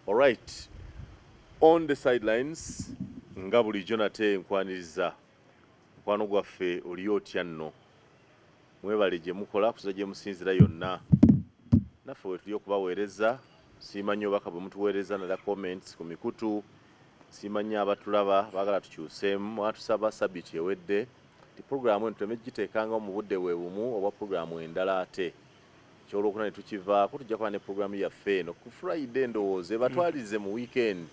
All right. On the sidelines, nga bulijjo nate nkwaniriza mukwano gwaffe oli otya nno. Mwebale gye mukola kuza gye musinzira yonna. Naffe we tuli okubaweereza, simanyi obaka bwe mutuweereza nala comments ku mikutu, simanyi abatulaba baagala tukyuseemu, mwatusaba sabiti ewedde. Ti programu eno temegiteekanga mu budde bwe bumu oba programu endala ate. Kyolwokuna ne tukivaako tujja kuba ne programu yaffe eno ku Friday ndowooza ebatwalize mu weekend.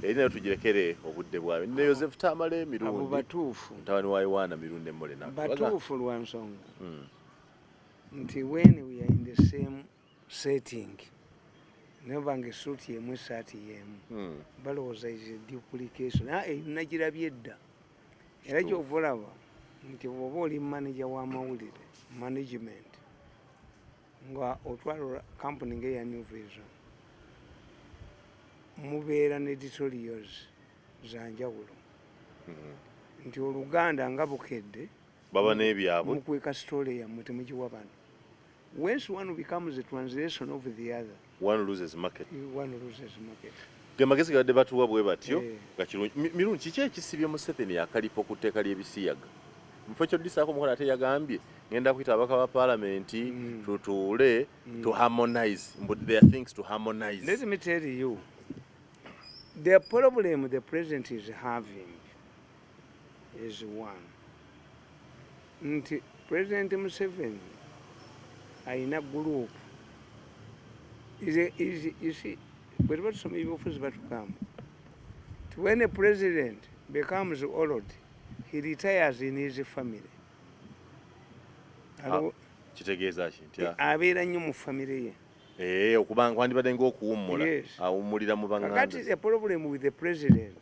Eri nayo tugirekere obudde bwayo. Ne Joseph Tamale Mirundi. Abo batuufu. Mutawani wa Iwana Mirundi Mmole na. Batuufu lwa nsonga. Nti when we are in the same setting, never ngesuuti yemu esaati yemu. Balowooza is a duplication. Nagirabye edda. Era gy'ova olaba nti bw'oba oli manager w'amawulire, management, nga otwala kampuni ng'eya New Vision, mubeera ne editorials za njawulo. Nti Oluganda nga bukedde baba n'ebyabwe mukweka story yammwe temugiwa bano. Once one becomes a translation of the other, one loses market. One loses market. Gemagezi gadde batuwa bwe batyo gakirungi. Mirundi kiki ekisibye Museveni akalipo ku tteeka ly'ebisiyaga? Mufo ekyo ddisaako mukola ate yagambye ngenda kuyita abaka ba Parliamentary tutuule to harmonize. But there are things to harmonize. Let me tell you, the problem the president is having is one. Nti President Museveni ayina group. You see, but what some people first about to come. When a president becomes old, he retires in his family. Kitegeeza ki nti abeera nnyo mu family ye. Okubanga wandibadde ng'okuwummula awummulira mu baŋŋanda. Kakati the problem with the president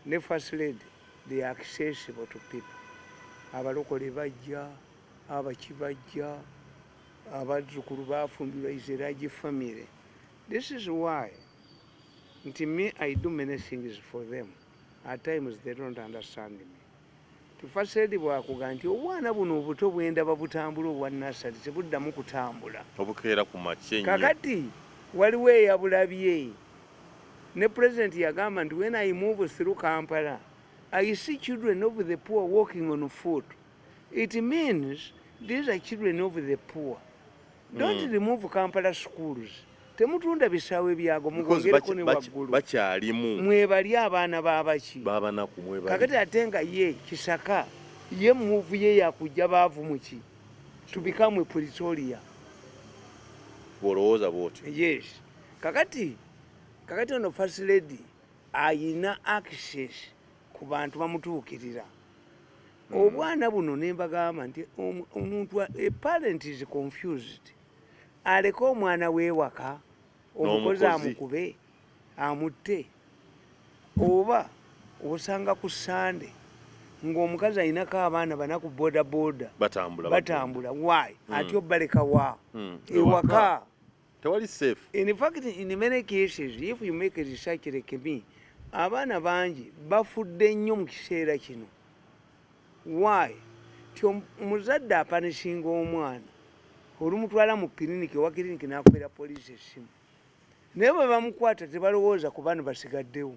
ne first lady, they are accessible to people. Abalokole bajja, abaki bajja, abazzukulu bafumbirwa izeragi family. This is why, nti me, I do many things for them. At times they don't understand me. First lady bw'akugamba nti obwana buno obuto bwendaba butambula obwa nasali tebuddamu kutambula. Obukeera ku makya ennyo. Kakati waliwo eyabulabye. Ne president yagamba nti when I move through Kampala, I see children of the poor walking on foot. It means these are children of the poor. Don't remove Kampala schools. Temutunda bisaawe ebyago mugongereko ne waggulu. Bakyalimu. Mwebali abaana babaki. Babanaku mwebali. Kakati ate nga ye Kisaka ye move ye yakujja baavu muki. To become a Pretoria. Bolowooza bw'otyo. Yes. Kakati ono first lady ayina access ku bantu bamutuukirira. Obwana buno ne mbagamba nti omuntu a parent is confused. Aleka omwana w'ewaka omukozi amukube amutte oba osanga ku Sande ng'omukazi ayinako abaana bana ku boda batambula. Why? Ati obaleka wa ewaka. Tewali safe. In fact, in many cases, if you make a research like me, abaana bangi bafudde nnyo mu kiseera kino. Why? Ti omuzadde apanishinga omwana olumutwala mu kiriniki wa kiriniki n'akubira poliisi essimu. Naye bwe bamukwata tebalowooza ku bano basigaddewo.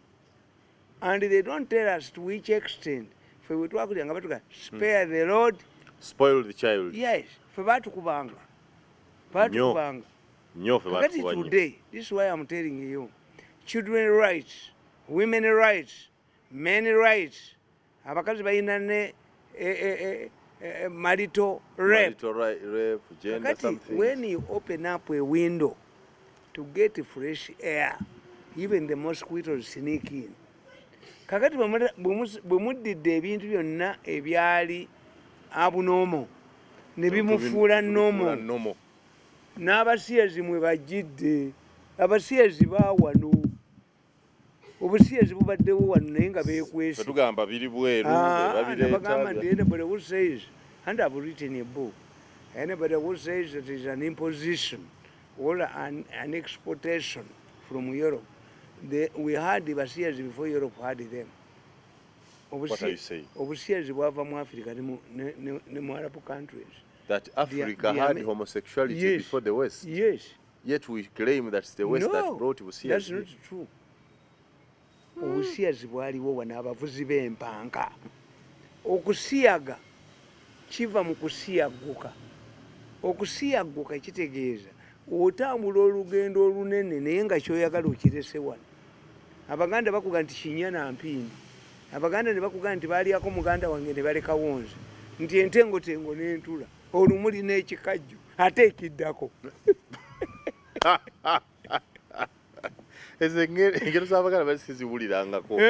And they don't tell us to which extent. Ffe we twakulira nga batuga spare the road, spoil the child. Yes, ffe batukubanga. Kakati today, this is why I'm telling you, children rights, women rights, men rights, abakazi bayina ne marital rape. Gender something. When you open up a window to get fresh air, even the mosquitoes sneak in. Kakati bwe muddidde ebintu byonna ebyali abnormal ne bimufuula normal. N'abasiyezi mwe bajjidde. Abasiyezi baawano. Obusiyezi bubaddewo wano naye nga beekwese. Tugamba biri bweru bagamba nti anybody who says, and I've written a book, anybody who says it is an imposition or an exportation from Europe, we had the Basiyas before Europe had them. What are you saying? Obusiyas bwava mu Africa ne mu Arab countries. That Africa had homosexuality before the West? Yes. yet we claim that it's the West that brought That's busiyazi. not true. Obusiyazi bwaliwo wano abavuzi b'empanka. Okusiyaga kiva mu kusiyagguka. Okusiyagguka kitegeeza otambula olugendo olunene naye nga kyoyagala okirese wano. Abaganda bakuga nti kinya na mpindi. Abaganda ne bakuga nti baalyako muganda wange ne balekawo nze. Nti entengotengo n'entula olumuli n'ekikajjo ate ekiddako. Ezo engero z'abaganda bali siziwulirangako.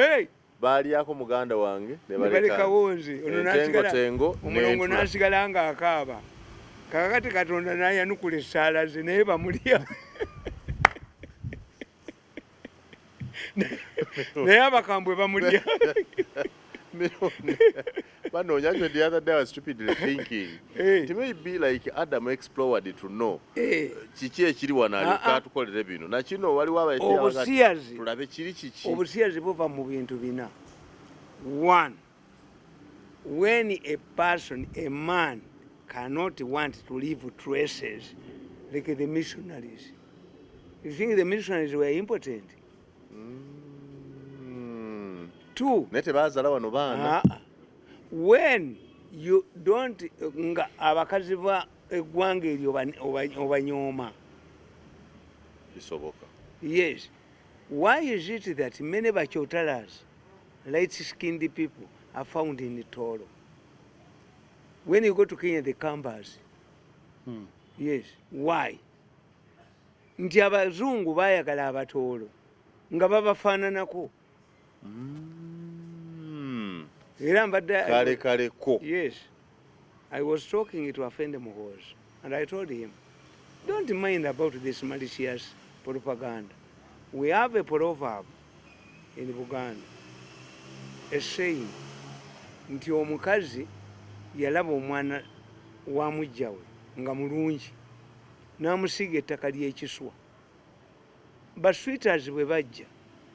Baalyako muganda wange ne balekawo nze. Entengotengo omulongo n'asigala ng'akaaba. Kakati Katonda n'ayanukula essaala ze naye bamulya. Naye abakambwe bamulya. Banoonya kyo the other day I was stupidly thinking. It may be like Adam explored to know. Kiki ekiri wano alyoka atukolere bino. Nakino waliwo abayite tulabe kiri kiki. Obusiyazi buva mu bintu bina. One, when a person, a man, cannot want to leave traces, like the missionaries. You think the missionaries were impotent? Two, when you don't abakazi ba eggwanga eryo obanyooma. Yes. Why is it that many bachotalas, light-skinned people, are found in the Toro? When you go to Kenya, the Kambas. Yes. Why? Nti abazungu bayagala abatoolo nga babafaananako. Era mbadde kaleko. Yes. I was talking to Afende Muhoozi and I told him, don't mind about this malicious propaganda. We have a proverb in Buganda, a saying, nti omukazi yalaba omwana wa mujja we nga mulungi n'amusiga ettaka ly'ekiswa. Basweeters bwe bajja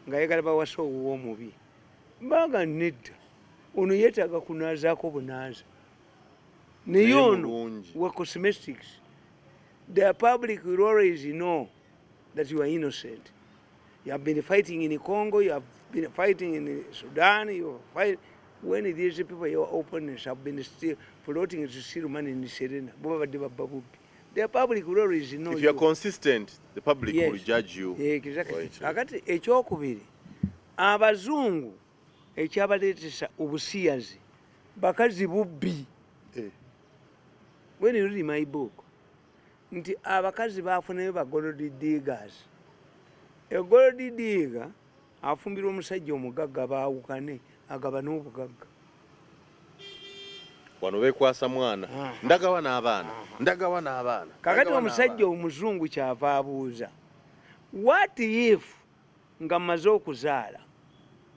ng'ayagala bawasa owuwo omubi baga nedda ono yeetaaga kunaazaako bunaaza naye ono wa cosmetics. The public will always know that you are innocent. You have been fighting in Congo, you have been fighting in Sudan, you have fight. When these people, your opponents, have been still floating to see money in Serena, the public will always know. If you are consistent, the public will judge you. Exactly. Akati ekyokubiri abazungu ekyabaleetesa obusiyazi bakazi bubbi. When you read my book, nti abakazi baafunayo ba gold diggers. A gold digger afumbira omusajja omugagga baawukane agaba n'obugagga. Wano beekwasa mwana ndagawa n'abaana. Kakati omusajja omuzungu kyava abuuza, what if nga mmaze okuzaala?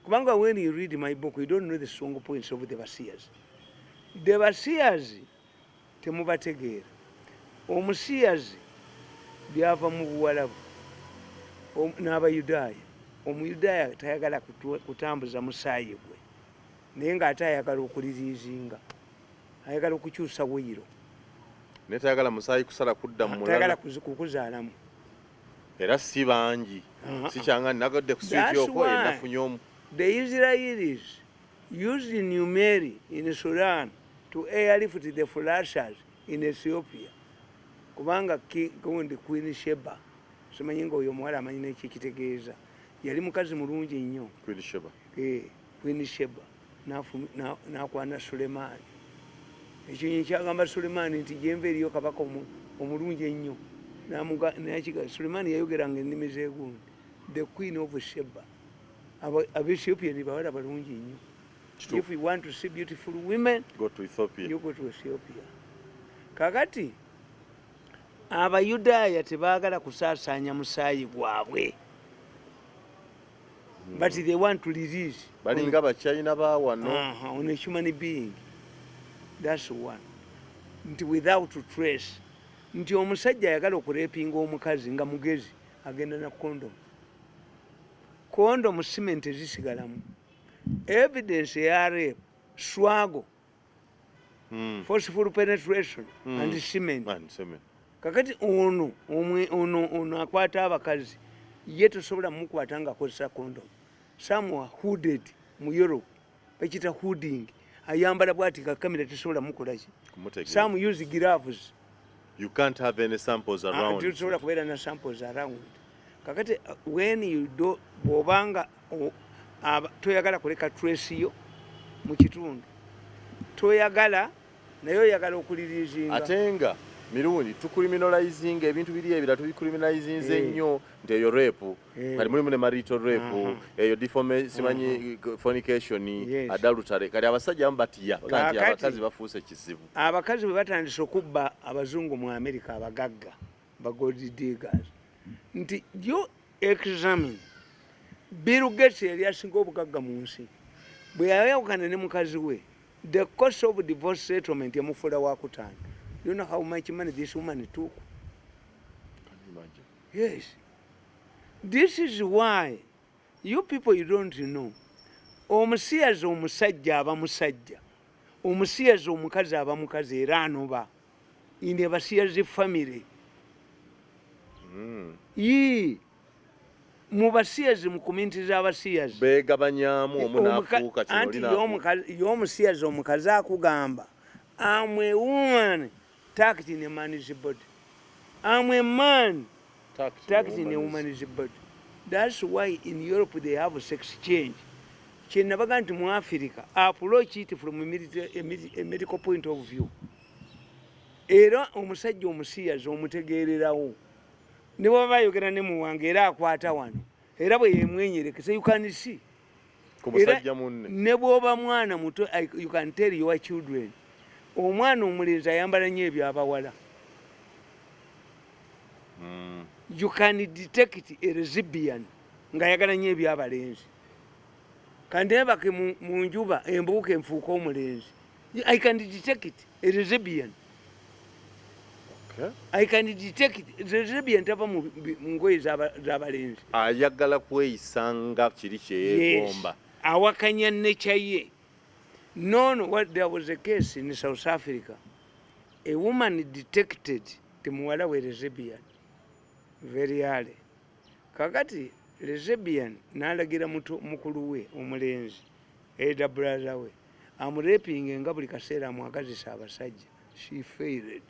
Kubanga when you read my book you don't know the strong points of the Basiyas. The Basiyas temubategeera. Omusiyazi byava mu Buwalabu n'Abayudaaya. Omuyudaaya tayagala kutambuza musaayi gwe naye ng'ate ayagala okuliriizinga, ayagala okukyusa buyiro. Naye tayagala musaayi kusala kudda mu mulala. Tayagala kukuzaalamu. Era si bangi. Si kyanga nagadde ku switi okwo enafunye omu. The Israelis used Numeri in Sudan to airlift the flashers in Ethiopia. Kubanga gundi Queen Sheba. Simanyi nga oyo omuwala amanyi n'eki kitegeeza. Yali mukazi mulungi nnyo. Queen Sheba. Queen Sheba. N'akwana Sulemaani. Ekinyonyi kyagamba Sulemaani nti gyenva eriyo kabaka omulungi ennyo. Sulemaani yayogeranga ennimi z'egundi. The Queen of Sheba. Abethiopia ni bawala balungi nnyo. If you want to see beautiful women, go to Ethiopia. You go to Ethiopia. Kakati Abayudaaya tebaagala kusaasaanya musaayi gwabwe. But they want to release. Balinga Bachina ba wano. On a human being. That's one. Nti without trace. Nti omusajja ayagala okurepinga omukazi nga mugezi agenda na condom. Condom cement ezisigalamu. Evidence ya rape, swaggle, forceful penetration and semen. kakati ono akwata abakazi ye tosobola mukwata nga akozesa condom. Some were hooded mu Europe bakita hooding, ayambala bwati kakamera tosobola mukolaki. Some use gloves. You can't have any samples around. Tosobola kubeera na samples around. Kakati when you do bobanga toyagala kuleka trace yo mu kitundu, toyagala naye oyagala okulirizinga. Atenga Mirundi tucriminalizing ebintu biri ebira tubicriminalizing ennyo nti eyo rape kali mulimu ne marital rape eyo simanyi fornication adultery kali abasajja batiya nti abakazi bafuuse kizibu. Abakazi bwe batandise okubba abazungu mu America abagagga ba gold diggers nti yo examine Bill Gates yali asinga obugagga mu nsi bwe yayawukana ne mukazi we, the cost of divorce settlement yamufuula wakutaano. You know how much money this woman took? Can you imagine? Yes. This is why you people, you don't know. Omusiyazi omusajja aba musajja, omusiyazi omukazi aba mukazi era anoba in a basiyazi family. Mu basiyazi mu community z'abasiyazi beegabanyaamu omunaafuuka kino anti y'omusiyazi omukazi akugamba I'm a woman tucked in a man's body. I'm a man tucked in a woman's body. That's why in Europe they have sex change. Kyenabaga nti mu Africa approach it from a medical point of view. Era omusajja omusiyazi omutegeererawo ne bw'aba bayogera ne mu wange era akwata wano era bwe yemwenyerekesa you can see kumusajja munne ne bw'oba mwana muto you can tell your children omwana omulenzi ayambala nnyo ebyabawala. You can detect a lesbian ng'ayagala nnyo ebyabalenzi kandi nebake mu njuba embuuka enfuuka omulenzi. I can detect it, a lesbian. I can detect it. Lesbian tava mu ngoye z'abalenzi ayagala kweyisanga kiri kyeyeegomba awakanya nature ye. No, there was a case in South Africa. A woman detected the muwala we lesbian very early. Kakati lesbian n'alagira mukulu we omulenzi elder brother we amuraping nga buli kaseera amwagazisa abasajja. She failed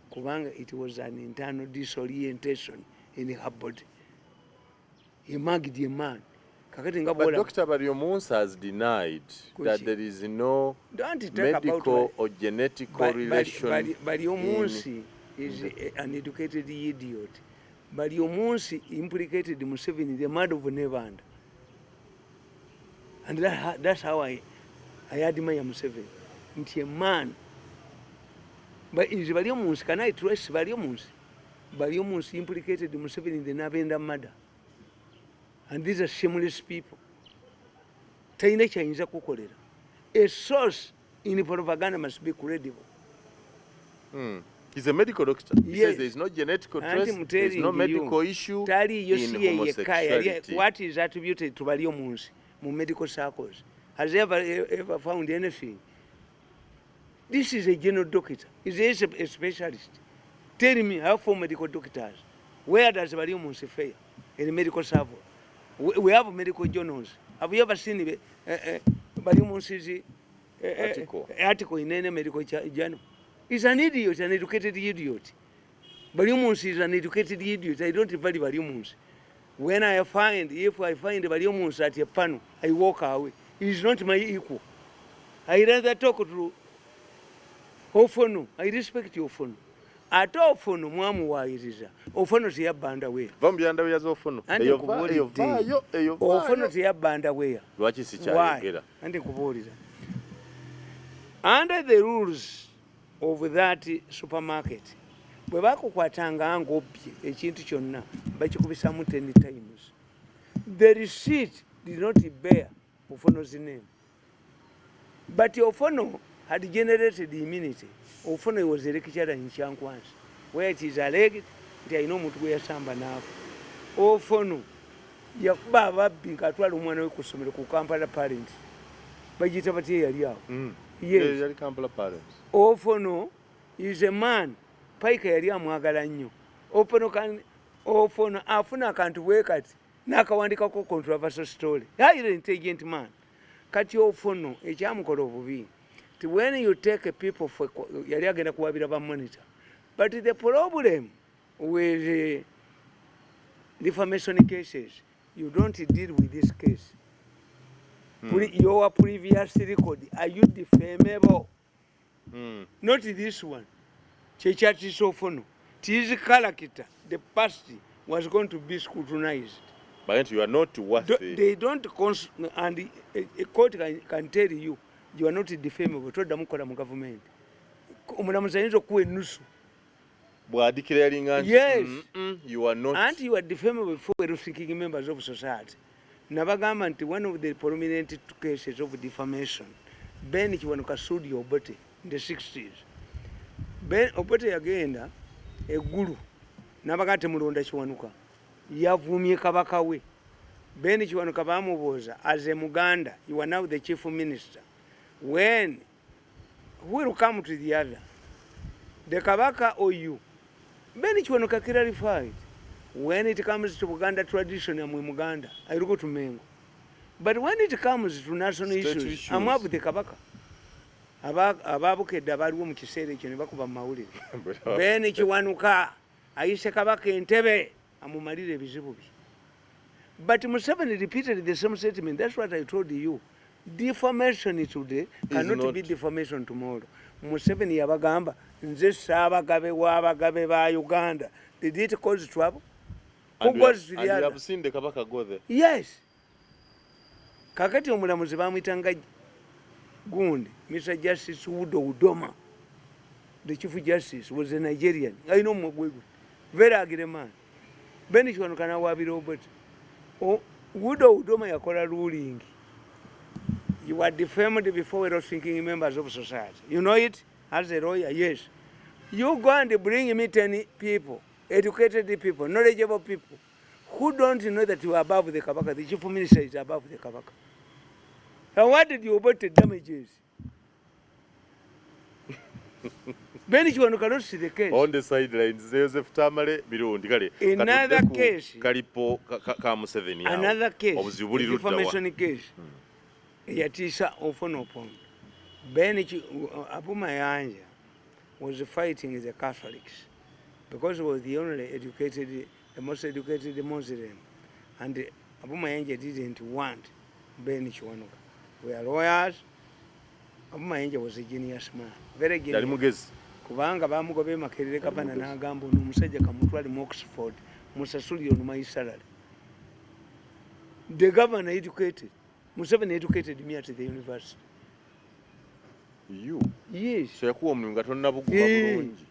kubanga it was an internal disorientation in her body. He mugged a man. But Dr. Bariomunsi has denied that there is no medical or genetic correlation. Bariomunsi is an educated idiot. Bariomunsi implicated Museveni in the murder of Nevanda. And that's how I admire Museveni. It's a man. But is Bariomunsi, can I trace Bariomunsi? Bariomunsi implicated Museveni in the Nevanda murder. And these are shameless people. Taina kyayinza kukolera. A source in propaganda must be credible. He's a medical doctor. He says there is no genetic trace, there is no medical issue in homosexuality. What is attributed to Bariomunsi mu medical circles? Has he ever found anything? This is a general doctor. He's a specialist. Tell me how for medical doctors. Where does Bariomunsi fail in medical service? We have medical journals. Have you ever seen Bariomunsi's article in any medical journal? He's an idiot, an educated idiot. Bariomunsi is an educated idiot. I don't value Bariomunsi. When if I find Bariomunsi at a panel, I walk away. He's not my equal. I rather talk to Ofono. I respect Ofono. Ate Ofono mwamuwaayiriza. Ofono teyabbanda weya. Vamubyanda weya z'Ofono. Eyo Ofono teyabbanda weya. Lwaki sikyayogera? Andi nkubuulira. Under the rules of that supermarket, bwe bakukwatanga ng'obbye ekintu kyonna bakikubisamu 10 times. The receipt did not bear Ofono's name. But Ofono had generated immunity. Ofono was a lecturer in Chankwansi, where it is alleged that I know Mutu yasamba naafu. Ofono yakuba ababbi ng'atwala omwana we ku ssomero ku Kampala Parents. Bagiyita batya yali awo? Yes. Yali Kampala Parents. Ofono is a man Pike yali amwagala nnyo. Opono afuna akantu bwe kati n'akawandikako controversial story. Highly intelligent man. Kati Opono ekyamukola obubi. When you take people for yali agenda kuwabira ba monitor. But the problem with defamation cases, you don't deal with this case. Your previous record, are you defamable? Not this one. Chechati Sofono. His character, the past, was going to be scrutinized. But you are not worth it. They don't, and a court can tell you, you are not defamable. Told them to government. Yes. You are not. And you are defamable for seeking members of society. Nabagamba one of the prominent cases of defamation, Ben Kiwanuka sued Obote in the 60s. Ben Obote agenda a guru. Nabagate Mulonda Kiwanuka. Yavumye kabaka we. Ben Kiwanuka bamuboza as a Muganda, you are now the chief minister. When who will come to the other? The kabaka or you? Ben Kiwanuka clarified. When it comes to Uganda tradition, I'm Muganda. I go to Mengo. But when it comes to national issues, I'm up with the kabaka. Ababuke dabaru mukisere kyo ne bakuba mawulire. Ben Kiwanuka ayise kabaka entebe amumalire ebizibu bye. But Museveni repeated the same statement. That's what I told you. Defamation today cannot be defamation tomorrow. Museveni yabagamba nze Ssaabagabe w'abagabe ba Uganda. Did it cause trouble? Who goes to the other? And you have seen the kabaka go there. Yes. Kakati omulamuzi bamwitanga gundi, Mr. Justice Udoma. The Chief Justice was a Nigerian. I know Mwagwegu. Very ugly man. Benish one can wabira Robert. Oh, Udoma yakola ruling. You are defamed before we are thinking members of society. You know it? As a lawyer, yes. You go and bring me 10 people, educated people, knowledgeable people, who don't know that you are above the kabaka. The chief minister is above the kabaka. And what did you about the damages? Benishwanu cannot see the case. On the sidelines, Joseph Tamale Mirundi. Another case. Kalipo Museveni. Another case. Defamation case. Yatisa Ofonopon. Abu Mayanja was fighting the Catholics because he was the only educated, the most educated Muslim. And Abu Mayanja didn't want Ben Chiwanuka. We are lawyers. Abu Mayanja was a genius man. Very genius. Kubanga bamugobe makerere kapana n'agamba ono omusajja kamutwale mu Oxford musasuli ono my salary. The governor educated. Museveni educated me at the university. You? Yes. So yakuwa omuntu tonna buguma bulungi.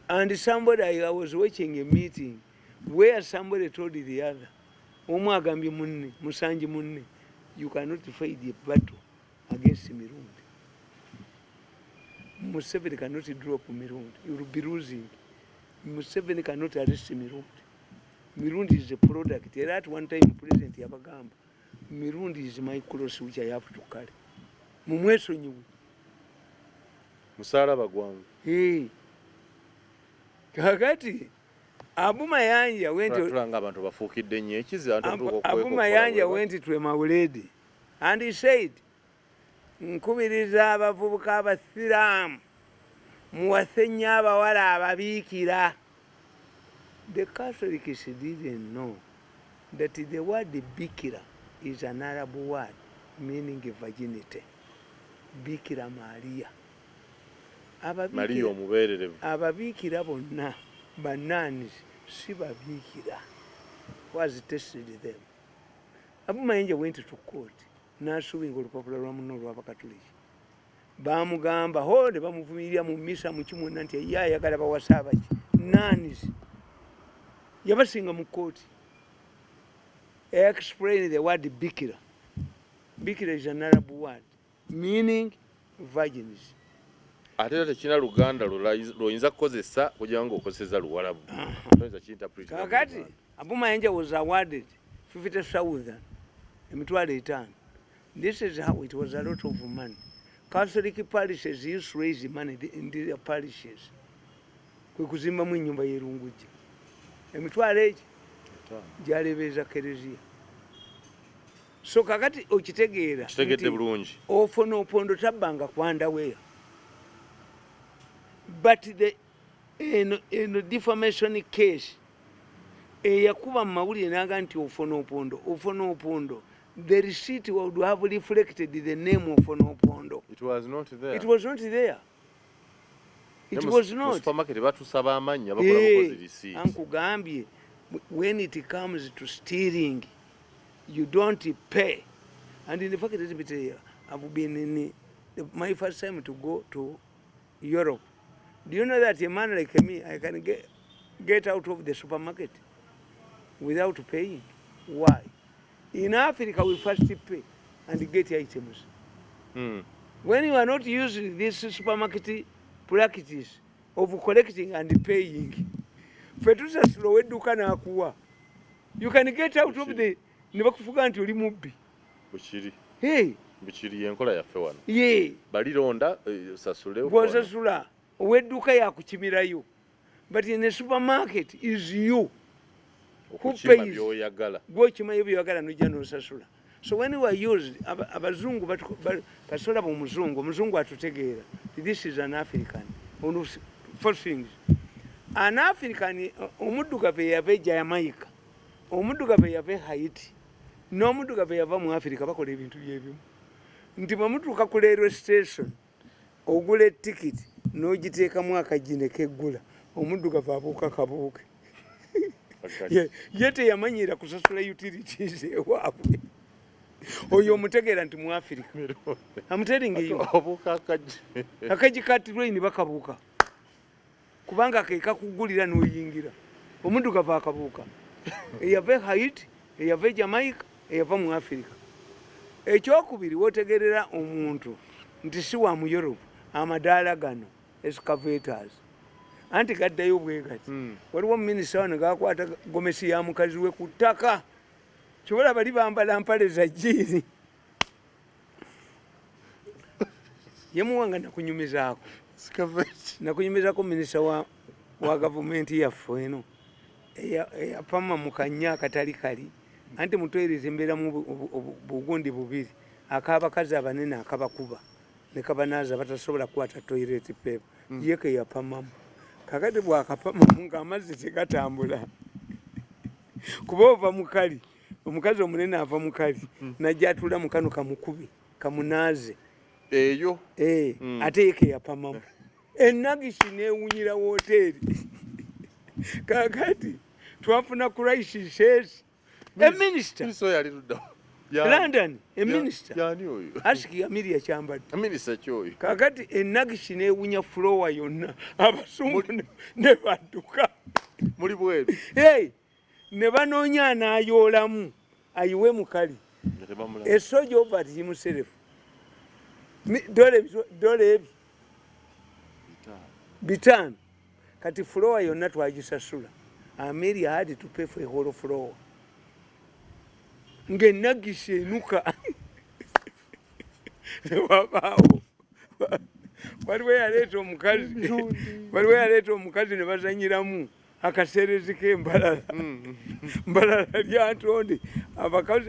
And somebody, I was watching a meeting where somebody told the other, omu agambye munne, musanji munne, you cannot fight the battle against Mirundi. Museveni cannot drop Mirundi. You will be losing. Museveni cannot arrest Mirundi. Mirundi is a product. At one time, President Yabagamba, Mirundi is my cross which I have to carry. Mumweso nyu. Musalaba gwangu. Hey. Kakati Abu Mayanja went to tulanga abantu bafuukidde nnyo ekiza Abu Mayanja went to Emawuledi and he said, nkubiriza abavubuka abasiraamu muwase nnyo abawala ababiikira. The Catholics didn't know that the word bikira is an Arab word meaning virginity. Bikira Maria. Maria omubeererevu. Ababiikira bonna banaani si babiikira. Was tested them. Abu Mayanja went to court n'asuubinga olupapula lwa muno olw'Abakatoliki. Baamugamba hode bamuvumirira mu mmisa mu kimwonna nti ye ayagala bawasa abaki. Nanis. Yabasinga mu kooti. Explain the word bikira. Bikira is an Arab word meaning virgins. Ate tekina Luganda lw'oyinza kukozesa kugira nga okozesa Luwarabu. Kakati Abu Mayanja was awarded 50,000 emitwalo 5. This is how it was, a lot of money. Catholic parishes used to raise money in their parishes. kwe kuzimbamu ennyumba yerungujja emitwalo egi gyalebeeza kereziya. So kakati okitegeera kitegedde bulungi ofuna opondo tabbanga kwandaweya but the eno defamation case eyakuba mu mawulire naga nti ofuna opondo the receipt would have reflected the name of Opondo. it was not there It was not there. It was not. Supermarket batusaba amanya bakola bukozi receipt. Ankugambye when it comes to stealing you don't pay. And in the fact that I've been in my first time to go to Europe. Do you know that a man like me, I can get out of the supermarket without paying? Why? In Africa, we first pay and get items. When you are not using this supermarket practice of collecting and paying, you can get out of the nibakufuga nti oli mubbi. Hey. Bukiri enkola yaffe wano. Yeah. Balironda sasule gwosasula owedduka yakukimirayo. But in a supermarket is you who pays. Gwokimayo byoyagala nojja nosasula. So when we are used abazungu kasola omuzungu atutegeera. This is an African. First things. An African omuddugavu yava Jamaica. Omuddugavu yava Haiti. N'omuddugavu yava mu Africa bakola ebintu by'ebimu. Nti bamutuuka ku railway station ogula tikiti n'ogiteekamu akajine keggula omuddugavu abuuka kabuuke. Ye teyamanyira kusasula utilities ewaabwe. Oyo omutegeera nti mu Africa. I'm telling you. Akajikati ni bakabuuka. Kubanga keeka kugulira n'oyingira. Omuddugavu akabuuka. Eyava Haiti, eyava Jamaica, eyava mu Africa. Ekyokubiri wotegerera omuntu nti si wa mu Europe amadaala gano excavators anti gaddayo bwegati. Waliwo minisita wano gakwata gomesi ya mukazi we ku ttaka kyobola bali bambala mpale za jjiiri yemuwanga nakunyumizaako minisita wa gavumenti yaffe eno eyapama mu kannya akatali kali anti mutwereza embeera mu bugundi bubiri ak'abakazi abanene akabakuba ne kabanaaza batasobola kukwata toilet paper ye ke yapamamu kakati bwakapamamu ng'amazzi tegatambula kuba ova mukali omukazi omunene ava mukali najja atula mu kano kamukubi kamunaaze eyo ate ye ke yapamamu ennagishi neewunyira woteeri kakati twafuna crisis. A minister. London, a minister. Ask Amelia Chambard. A minister choy. Kakati enagishi neewunya floor yonna. Abasungu ne badduka. Muli bweru. Hey, ne banoonya anaayolamu ayiwe mukali. Esoja over at himself. Dole ebi. Bitano. Kati floor yonna twagisasula. Amelia had to pay for a whole floor. Ng'ennagishi enuka. Wabaawo. Waliwo eyaleeta omukazi ne bazanyiramu akaseerezi k'embalala. Mbalala lya ntonde.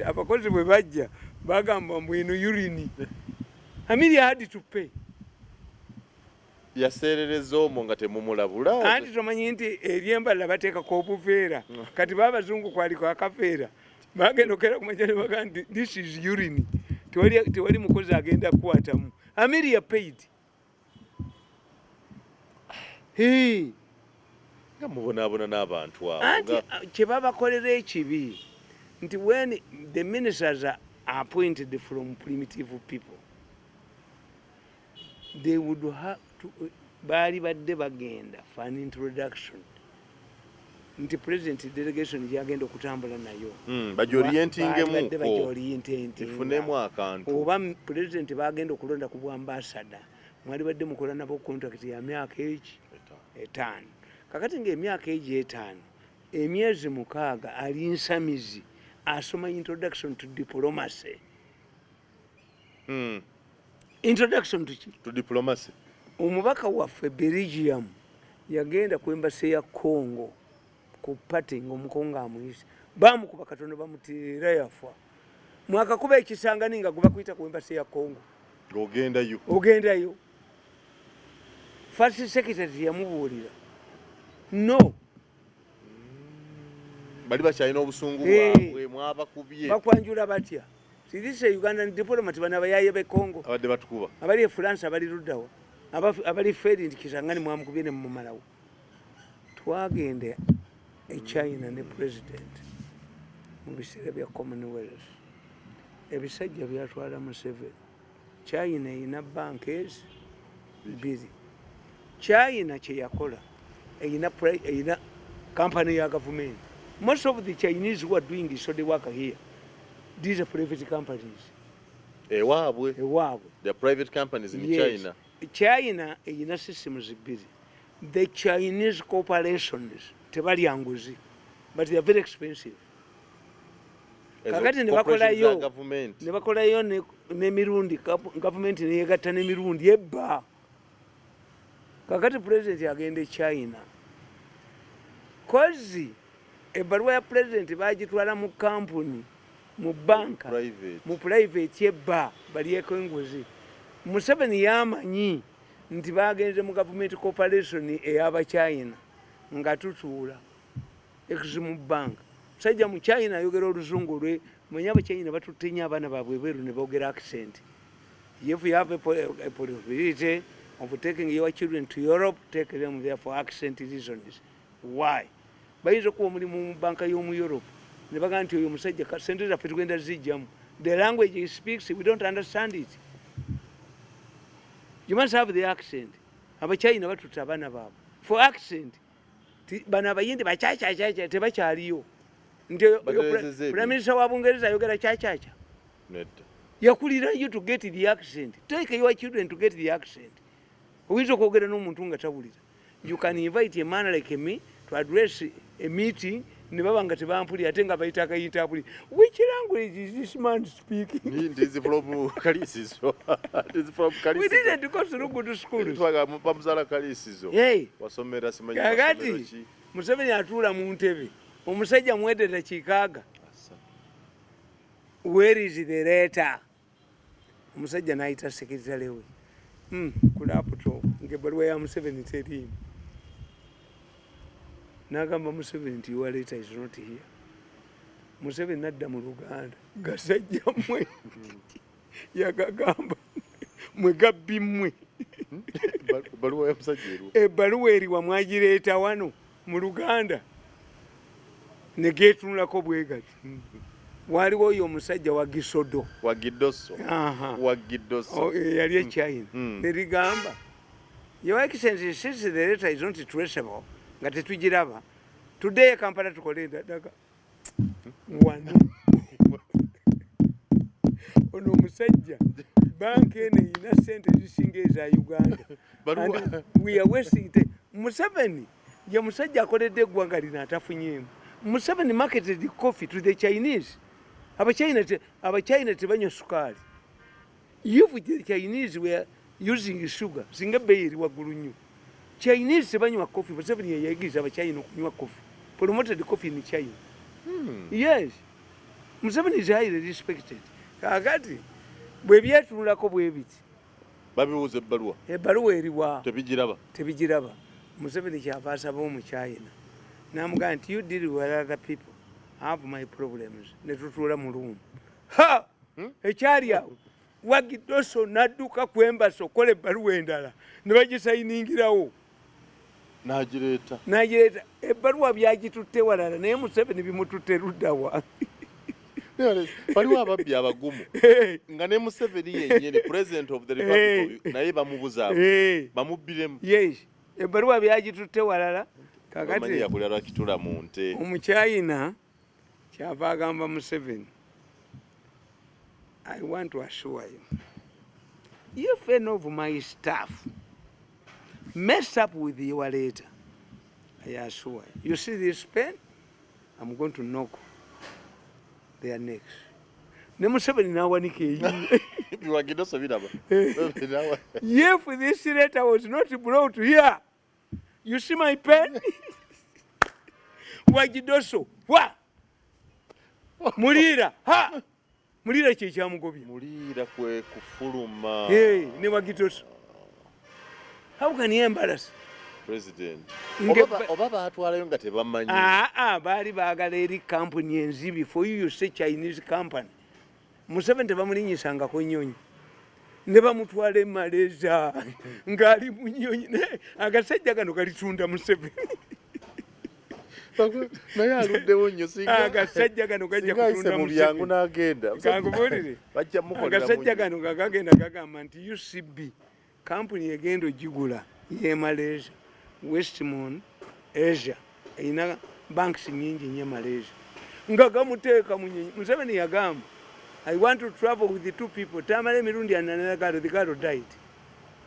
Abakozi bwe bajja bagamba mbu eno urine. Amelia had to pay. Yaseerereza omwo nga temumulabula. Anti tomanyi nti eryembalala bateekako obuveera. Kati baabazungu kwaliko akaveera. Bagenda okera ku majani baga nti this is urine. Tewali mukozi agenda kukwatamu. Amelia paid. Nga mubonaabona n'abantu abo. Anti kye babakolera ekibi nti when the ministers are appointed from primitive people, they would have to baali badde bagenda for an introduction nti president delegation gyagenda okutambula nayo bagyorientingemu ifunemu akantu oba president bagenda okulonda ku bwambasada mwali badde mukola nabo contract ya myaka etaano kakati ng'emyaka etaano emyezi 6 ali nsamizi asoma introduction to diplomacy. Introduction to diplomacy. Omubaka waffe Belgium yagenda ku embassy ya Congo ku party ng'omukongo amuyise bamukuba katono bamutirira yafa mwakakuba ekisangani nga guba kuyita ku embassy ya Congo ogendayo first secretary yamubuulira no bali bakyalina obusungu bwabwe mwabakubye bakwanjula batya sirise Uganda diplomat bana bayaye be Congo abadde batukuba abali e France abali ruddawa abali fedi ndikisangani mwamukubye ne mumalawo twagende e China ne president mu biseera bya Commonwealth ebisajja byatwala Museveni China ina bankers busy China kye yakola ina company ya government. Most of the Chinese who are doing this sort of work here, these are private companies. Ewabwe. They are private companies in China. China ina systems busy. The Chinese corporations tebali anguzi, but they are very expensive. Kakati nebakolayo ne Mirundi government neyegatta ne Mirundi ebba. Kakati president agende China. Kozi ebbaluwa ya president bagitwala mu company mu banka mu private ebba baliyeko enguzi. Museveni yamanyi nti bagenze mu government corporation ey'aba China nga tutuula Exim Bank. Musajja mu China ayogera oluzungu lwe mwenye aba China batutte nnyo abaana baabwe beeru ne boogera accent. If you have a possibility of taking your children to Europe, take them there for accent reasons. Why? Bayinza okuba omulimu mu banka y'omu Europe ne bagamba nti oyo musajja sente zaffe tugenda zijjamu. The language he speaks, we don't understand it. You must have the accent. Abachina batutte abaana baabwe for accent. Bano abayindi bacacacaca tebakyaliyo. Nti Prime Minister wa Bungereza ayogera cacaca. Yakulira you to get the accent. Take your children to get the accent. Oyinza okwogera n'omuntu nga tawulira. You can invite a man like me to address a meeting ne baba nga tebampulira ate nga bayita akayintabuli. Which language is this man speaking? It is from Kalisizo. It is from Kalisizo. We didn't go through good school. Pamuzala Kalisizo. Hey. Wasomera simanyi. Kakati Museveni atuula mu ntebe. Omusajja mwedeta kikaaga. Where is the letter? Omusajja n'ayita secretary we. Ku laptop ng'ebbaluwa ya Museveni teriimu. N'agamba Museveni nti your letter is not here. Museveni n'adda mu Luganda. Gasajja mmwe yagagamba mwe gabbi mmwe. Ebbaluwa ya musajja eriwo. Ebbaluwa eriwa mwagireeta wano mu Luganda. Ne geetunulako bwe gati. Waliwo oyo omusajja wa Gisodo. Wa Gidoso. Yali e China. Nerigamba Your Excellency, since the letter is not traceable, nga tetugiraba, today Kampala tukole daga. Wano. Ono omusajja banki eno ina sente zisinga eza Uganda. And we are wasting time. Museveni ye musajja akoledde eggwanga lino atafunyeemu. Museveni marketed the coffee to the Chinese. Abachina tebanywa sukaali. If the Chinese were using sugar, singa bei eri waggulu nnyo. Chinese tebanywa coffee. Museveni yayigiriza abachina okunywa coffee. Promoted coffee in China. Yes. Museveni is highly respected. Kakati bwe byetunulako bwe biti. Babibuuza ebbaluwa. Ebbaluwa eriwa. Tebigiraba. Museveni kyava asaba omu China. Namugamba nti you deal with other people. I have my problems. Ne tutuula mu lumu. Ha! Ekyali awo. Wagidoso n'adduka ku embassy okola ebbaluwa endala. Ne bagisayiningirawo. N'agireeta. Ebbaluwa byagitutte walala naye Museveni bimututte luddawa. Waliwo ababbi abagumu nga ne Museveni yennyini president of the republic naye bamubuzaabo bamubbiremu. Yes. Ebbaluwa byagitutte walala. Kakati yakulira kitula mu nte. Omuchina kyava agamba Museveni, I want to assure you, if any of my staff mess up with your letter, I assure you, you see this pen, I'm going to knock their necks. Ne Museveni n'awanika eyiye. Biwagidoso biraba. If this letter was not brought here, You see my pen? Wajidoso. Wa! Mulira. Ha! Mulira kye kyamugobye. Mulira kwe kufuluma. Hey, ne Wagidoso. How can he embarrass? President. Nge- Oba baatwalayo nga tebamanyi. Baali baagala eri kampuni enzibi for you say Chinese company. Museveni tebamulinyisangako nnyonyi. Ne bamutwala e Malaysia ng'ali mu nnyonyi. Agasajja gano kalitunda Museveni. Naye aluddewo nnyo singa. Agasajja gano gajja kutunda mu byangu n'agenda. Kankubulire. Bajja mukolera mu. Agasajja gano gagenda gagamba nti UCB kampuni egenda ogigula ye Malaysia, Westmoon, Asia. Eyina banks nyingi nnyo Malaysia. Nga gamuteeka mu nnyonyi. Museveni yagamba, I want to travel with the two people. Tamale Mirundi and another girl, the girl died.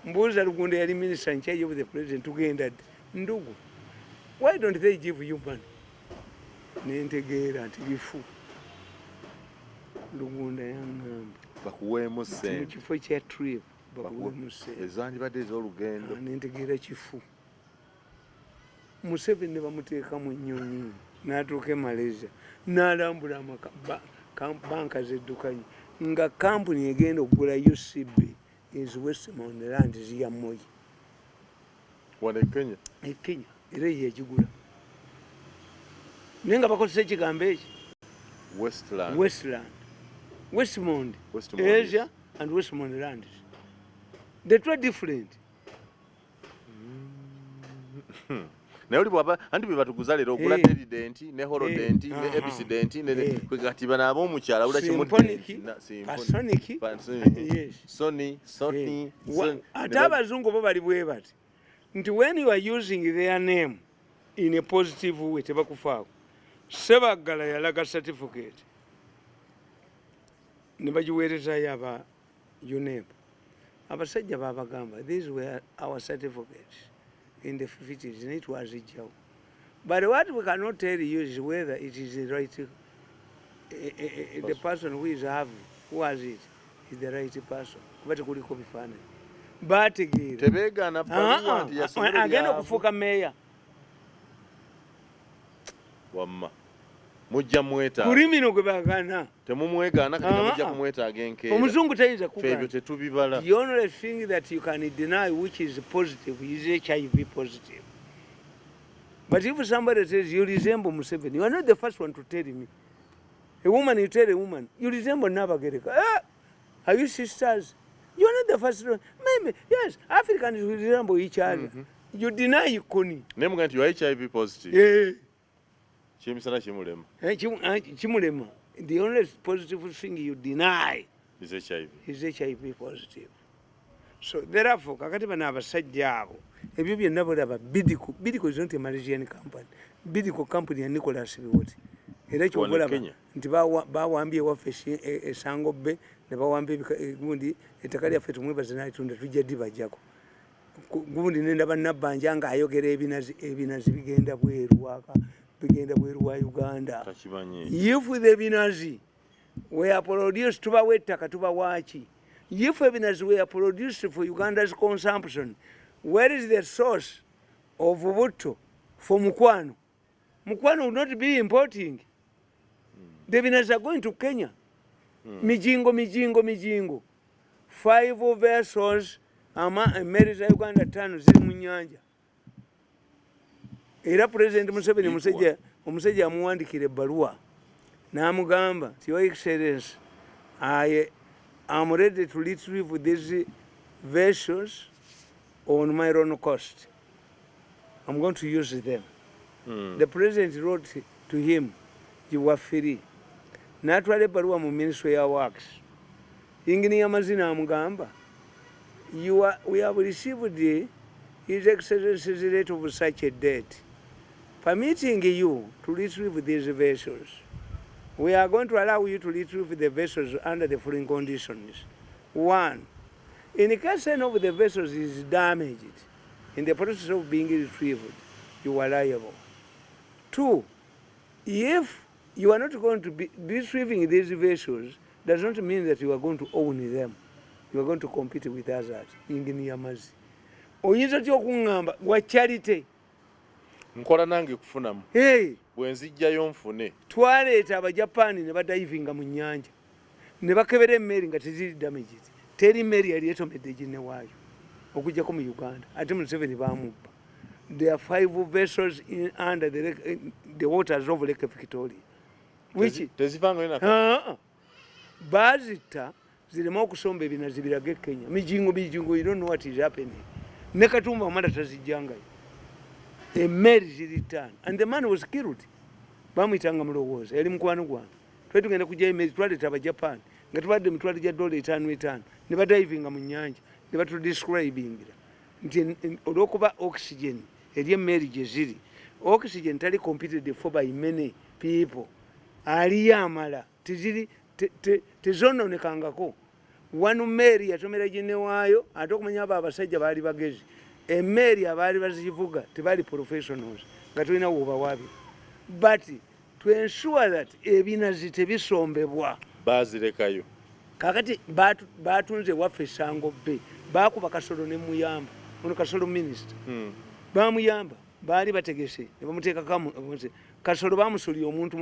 Mbuuza Lugundo yali minister in charge of the president, tugenda ndugu. Why don't they give you money? Nentegeera nti bifu. Lugundo yangamba. Bakuweemu ssente. Mu kifo kya trip, bakuweemu ssente. Ezandibadde ez'olugendo. Nentegeera kifu. Museveni ne bamuteeka mu nnyonyi n'atuuka e Malaysia n'alambula amaka banka z'eddukanyi nga kampuni egenda okugula UCB is Westmound Land ya Moi. Wano e Kenya. E Kenya era ye egigula. Naye nga bakozesa ekigambo eki. Westland. Westmound. Asia and Westmound Land. The two are different. Naye oli bwaba anti bwe batuguza leero ogula Trident ne Horodent ne Epicident ne kati bana ab'omukyala awula kimudde Sony. Ate abazungu bo bali bwe bati nti when you are using their name in a positive way tebakufaako. Sebaggala yalaga certificate ne bagiweerezayo aba UNEP. Abasajja babagamba these were our certificates in the 50s and it was a joke. But what we cannot tell you is whether it is the right the person who is having who has it is the right person. But kuliko bifaananyi. Baategeera. Tebeegaana bbaluwa nti yasobola agenda okufuuka meeya. Wamma. Mujja mwetaaga. Kulimino gwe baagaana. Temumwegaana kati mujja kumwetaaga enkeera. Omuzungu tayinza kugaana. Ebyo tetubibala. The only thing that you can deny which is positive is HIV positive. But if somebody says you resemble Museveni, you are not the first one to tell me. A woman, you tell a woman, you resemble Nabagereka. Are you sisters? You are not the first one. Maybe, yes, Africans will resemble each other. You deny Koni. Name going to you HIV positive. Yeah. Chimisana chimulema. Chimulema. The only positive thing you deny is HIV. Is HIV positive. So therefore, kakati bana abasajja abo ebyo byonna bulaba Bidco is not a Malaysian company. Bidco company ya Nicholas Biwott. Era kyobulaba nti bawambye waffe esango bbe ne bawambye gundi ettaka lyaffe tumwebaze n'alitunda tujja ddi bajjako. Gundi nendaba Nabbanja nga ayogera ebinazi bigenda bweru wa Uganda. If the binazi were produced tubawa ettaka tubawa ki? If ebinazi were produced for Uganda's consumption, where is the source of butto for Mukwano? Mukwano will not be importing. The binazi are going to Kenya. Mijingo. 5 vessels meri za Uganda 5 ziri mu nnyanja. Era President Museveni omusajja amuwandikira ebbaluwa n'amugamba nti Your Excellency, I am ready to retrieve these vessels on my own cost. I'm going to use them. The President wrote to him, you are free. N'atwala ebbaluwa mu Ministry of Works. Ingini Mazina amugamba, we have received His Excellency's letter of such a date, permitting you to retrieve these vessels. We are going to allow you to retrieve the vessels under the following conditions. 1, in the case of the vessels is damaged in the process of being retrieved, you are liable. 2, if you are not going to be retrieving these vessels, does not mean that you are going to own them. You are going to compete with others. Ingini Yamazi. Oyinza ki okuŋŋamba wa charity nkola nange kufunamu Hey, bwe nzijjayo nfune. twaleeta abajapani ne badayivinga mu nnyanja ne bakebera emmeri nga teziri damages. Teri mmeri yali etomedde ginne waayo okujjako mu Uganda ate Museveni baamubba. There are 5 vessels under the waters of Lake Victoria. Tezivangayo naka. Bazitta zirema okusomba ebinazi birage Kenya. Mijingo, you don't know what is happening. Ne Katumba omala tazijjangayo. Emmeri ziritano. And the man was killed. Bamuyitanga mulowooza yali mukwano gwange. Twali tugenda kujja emmeri twaleeta abajapani nga tubadde mitwalo gya $5 ne badayivinga mu nnyanja ne batudescribingira nti olw'okuba oxygen eri emmeri gye ziri oxygen tali competed for by many people aliyo amala tezononekangako. Wanu mmeri yatomera ginne waayo ate okumanya abo abasajja baali bagezi. Emmeri abaali bazivuga tebaali professionals nga tulina wobawaabira. But to ensure that ebinazi tebisombebwa bazirekayo. Kakati batunze waffe Sango Bay baakuba Kasolo ne muyamba ono Kasolo minister bamuyamba baali bategese ne bamuteekako Kasolo bamusulya omuntu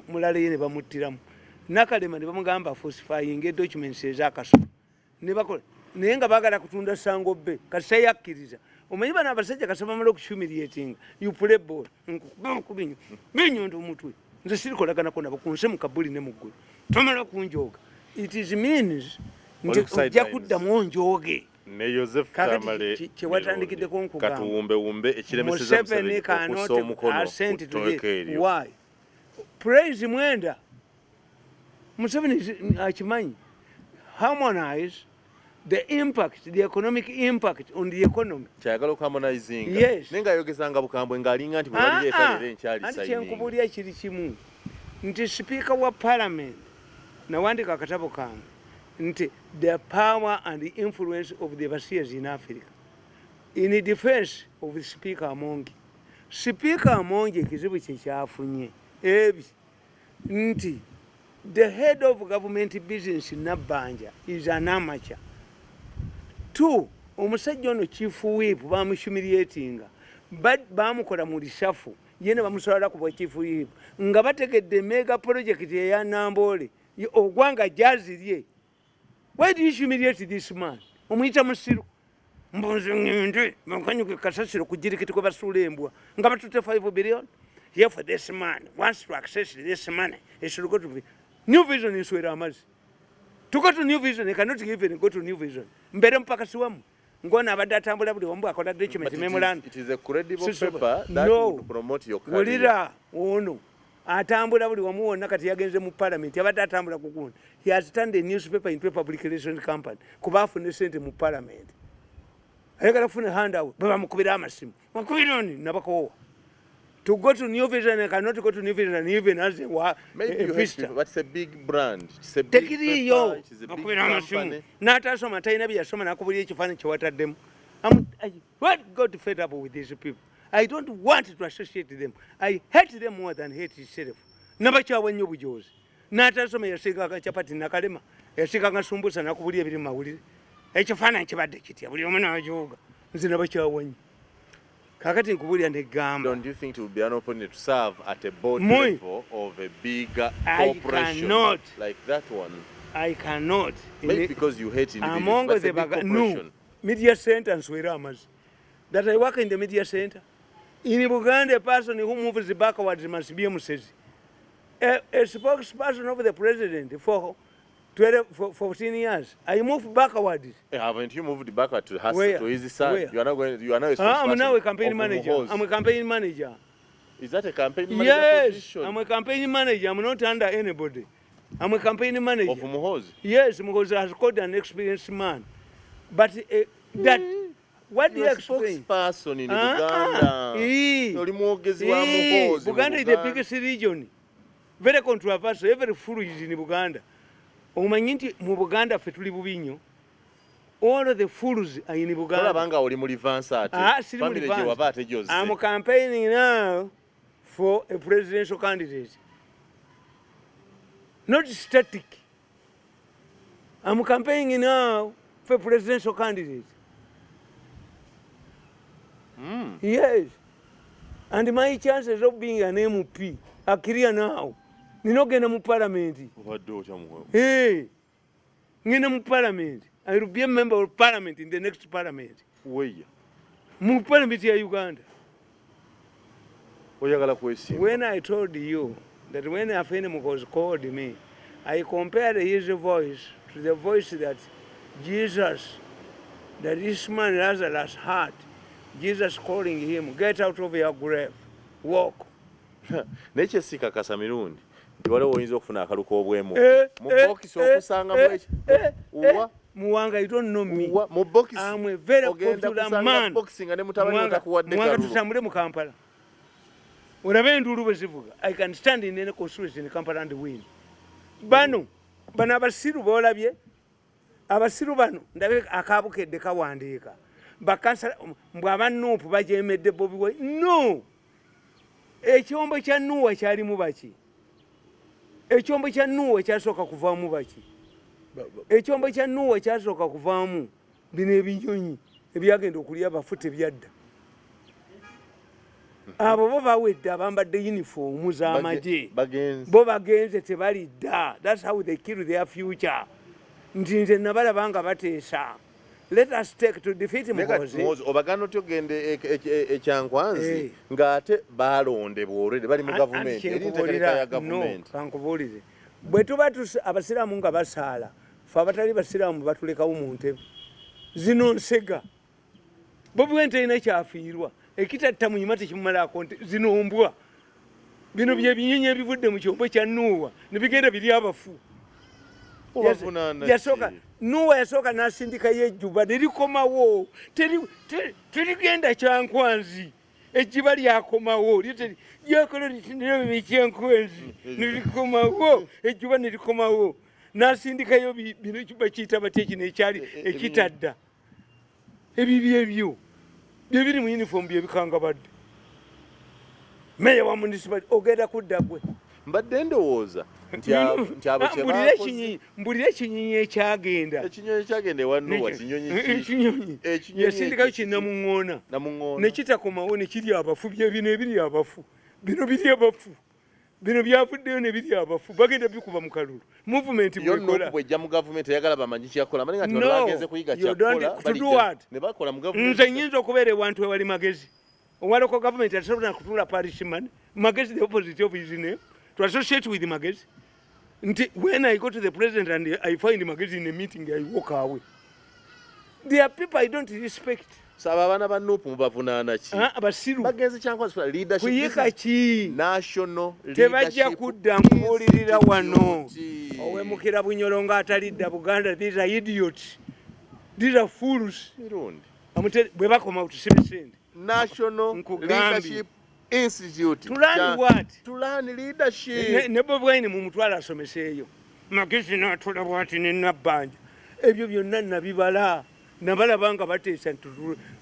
mulala ye ne bamuttiramu. Nakalema ne bamugamba falsifying documents eza Kasolo ne bakola naye nga baagala kutunda Sango Bay kasa yakkiriza. Omanyi bano abasajja kasaba mala okuhumiliating you play ball nkubinyo binyondo omutwe nze sirikolagana nabo kunse mu kabuli ne mu ggulu tomala kunjooga. It is means nti ojja kuddamu onjooge. Ne Joseph Tamale kyewatandikiddeko nkugamba katuwumbewumbe ekiremeseza Museveni okussa omukono kutoeka. Why? Praise Mwenda. Museveni akimanyi. Harmonize the impact, the economic impact on the economy. Kyagala okuharmonizing. Yes. Nenga ayogezanga bukambwe ng'alinga nti bwe balireeta leero enkyali signing. signing. Anti kyenkubuulira kiri kimu nti Speaker wa Parliament nawandika akatabo kange nti the power and the influence of the overseers in Africa in the defense of the Speaker Amongi. Speaker Amongi ekizibu kye kyafunye ebi nti the head of government business Nabbanja is an amateur. 2, omusajja ono chief whip bamuhumiliatinga bamukola mu lishafu yene bamusolala ku chief whip nga bategedde mega project eya Nambole ogwanga jazirye. Why do you humiliate this man? Omuyita musiru mboze ngende bakanyuke kasasiro kujirikiti kwa basula embwa nga batute 5 billion here for this man wants to access this money. It should go to New Vision in Sweden amazi. To go to New Vision, they cannot even go to New Vision. Mbere mpaka siwamu. Ngona abadde atambula buli wamu akola document memorandum. It is a credible paper that would promote your career. Wulira ono atambula buli wamu wonna kati yagenze mu Parliament abadde atambula kukunda. He has turned a newspaper into a publication company kuba afune sente mu Parliament. Ayagala kufuna handout baba mukubira amasimu. Makubira oni nabakowa. To go to New Vision, I cannot go to New Vision even as a visitor. But it's a big brand. It's a big paper. It's a big company. Natasoma taina bya soma nakubulira ekifaananyi kye wataddemu. What got fed up with these people? I don't want to associate them. I hate them more than hate itself. Nabakyawa nnyo bujozi. Natasoma yasiikanga chapati nakalema. Yasiikanga sumbusa nakubulira ebiri mu mawulire. Ekifaananyi kibadde kitya buli omu n'ajooga. Nze nabakyawa nnyo. Kakati nkubulira negamba. Don't you think it would be an opportunity to serve at a board level of a bigger corporation like that one? I cannot. Maybe because you hate individuals. Among but the no, media center and Sweramas. That I work in the media center. In Buganda, a person who moves backwards must be says. A spokesperson of the president for 14 years. I moved backwards. Haven't you moved backward to his side? Where? You are not going. You are now a I'm now a campaign manager. I'm a campaign manager. Is that a campaign manager yes, position? I'm a campaign manager. I'm not under anybody. I'm a campaign manager. Of Muhoozi? Yes, Muhoozi has called an experienced man. But that, what do you explain? Spokesperson in Uganda. Uganda is the biggest region. Very controversial. Every fool is in Uganda. Omanyi nti mu Buganda ffe tuli bubi nnyo. All of the fools are in Buganda. Olabanga oli mu Livansi ate. Family gye wava ate gy'ozze. I'm campaigning now for a presidential candidate. Not static. I'm campaigning now for a presidential candidate. Yes. And my chances of being an MP are clear now. Nino genda mu parliament. Hey, ngenda mu parliament. I will be a member of parliament in the next parliament. Where? Mu parliament ya Uganda. When I told you that when Afenim was called me, I compared his voice to the voice that Jesus, that this man Lazarus had. Jesus calling him, get out of your grave, walk. Nature sika kasa Mirundi. Waliwo oyinza okufuna akaluko obwemu. Mu box okusanga mweki. Uwa Muwanga, you don't know me. Mu box. I'm a very popular man. Boxing ane mutabani otakuwadde Muwanga kalulu. tutambule mu Kampala. Olabe endulu bwe zivuga. I can stand in any constituency in Kampala and win. Bano abasiru boolabye. Abasiru bano ndabe akabukedde kawandiika. Bakansa mbwaba Nuupu bajeemedde Bobi Wine. No. Ekyombo kya Nuuwa kyalimu baki? Ekyombo kya Nuuwa kyasooka kuvaamu baki? Ekyombo kya Nuuwa kyasooka kuvaamu bino ebinyonyi ebyagenda okulya abafu tebyadda. Abo bo bawedde abambadde uniform z'amagye. Bo bagenze tebalidda. That's how they kill their future. Nze nabalaba nga bateesa. Let us take to defeat Muhoozi. Obagano tyogende ekyankwanzi ng'ate balondebwa already bali mu government. No, kankubuulire. Bwe tuba abasiraamu nga basaala, fe abatali basiraamu batulekawo mu ntebe. Zino nsega. Bobi Wine talina kyafiirwa. Ekitatta muyima tekimumalaako nti zino mbwa. Bino bye binyonyi ebivudde mu kyombo kya Nuuwa ne bigenda biri abafu. Yasooka Nuuwa yasooka n'asindika y'ejjuba ne likomawo. Terigenda kyankwanzi. Ejjuba lyakomawo. Lyakola litindiramu ekyankwanzi ne likomawo. Ejjuba ne likomawo. N'asindikayo bino bakiyita batya kino ekyali ekitadda. Ebibi ebyo bye biri mu uniform bye bikangabadde. Meya wa municipal ogenda kudda gwe. Mbadde ndowooza nti abo kye mbulira ekinyonyi ekyagenda. Ekinyonyi kyagenda ewa Nuuwa kinyonyi ki? Yasindikayo kinnamuŋŋoona. Ne kitakomawo ne kirya abafu bino ebiri abafu. Bino biri abafu. Bino byavuddeyo ne biri abafu. Bagenda bikuba mu kalulu. Movement bwekola. Bw'ejja mu gavumenti eyagala bamanyi kyakola. Mani nga nti bagenze kuyiga kyakola. Ne bakola mu gavumenti. Nze nnyinza okubeera ewantu ewali magezi. Owaloko gavumenti atasobola kutunula parishimani. Magezi the opposite of his name. To associate with Magezi. When I go to the president and I find Magezi in a meeting, I walk away. There are people I don't respect. Saba abaana ba Nuupu mubavunaana ki? Abasiru. Bagenze kyankwanzi leadership. Kuyika ki? National leadership. Tebajja kudda nkubuulirira wano. Owemukira Bunyoro ng'atalidda Buganda. These are idiots. These are fools. Mirundi. Bwe bakoma utusibisende. National Leadership Institute. To learn what? To learn leadership. Ne Bobi Wine mu mutwala asomeseeyo. Magezi n'atula bw'ati ne Nabbanja. Ebyo byonna nabibala. Nabalaba nga bateesa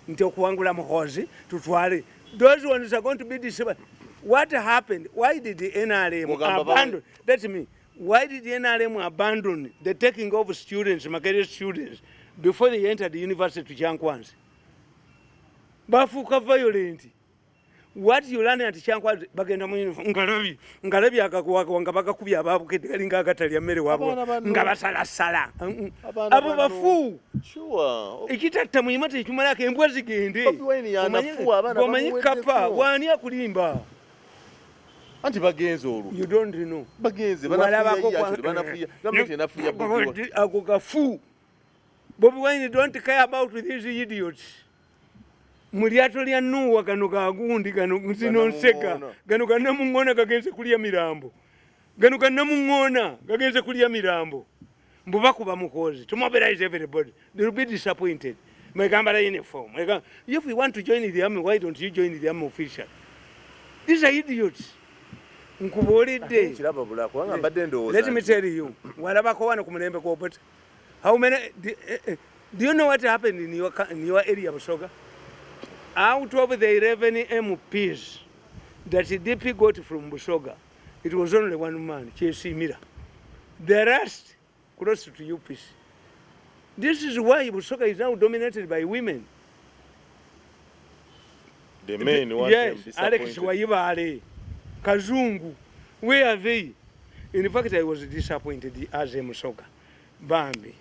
nti okuwangula Muhoozi tutwale. Those ones are going to be disabled. What happened? Why did the NRM abandon? That's me. Why did the NRM abandon the taking of students, Makerere students, before they entered the university to Kyankwanzi? Bafuuka violent. What you learn at Kyankwanzi bagenda mu ngalabi akakuwako nga bakakubya ababukedde galinga agatali mmere wabo nga basalasala. Abo bafu. Sure. Ekitatta muyima tekimalako embwa zigende. Omanyi kapa bw'ani akulimba. Anti bagenze olwo. You don't know. Bagenze banafuya gavumenti enafuya Bobi Wine. Ako gafu. Bobi Wine don't care about these idiots. Mu lyato lya Nuuwa gano gagundi gano zino nsega. Gano gannamuŋŋoona gagenze kulya mirambo. Gano gannamuŋŋoona gagenze kulya mirambo. Mbu bakuba Muhoozi. To mobilize everybody. They will be disappointed. Mwegambala uniform. If you want to join the army, why don't you join the army official? These are idiots. Nkubuulidde. Let me tell you. Walabako wano ku mulembe gw'Obote. How many? Do you know what happened in your area, Busoga? Out of the 11 MPs that DP got from Busoga, it was only one man, K.C. Mira. The rest close to UPs. This is why Busoga is now dominated by women. The men want yes, them Alex disappointed. Wayibale, Kazungu, where are they? In fact, I was disappointed as a Musoka. Bambi.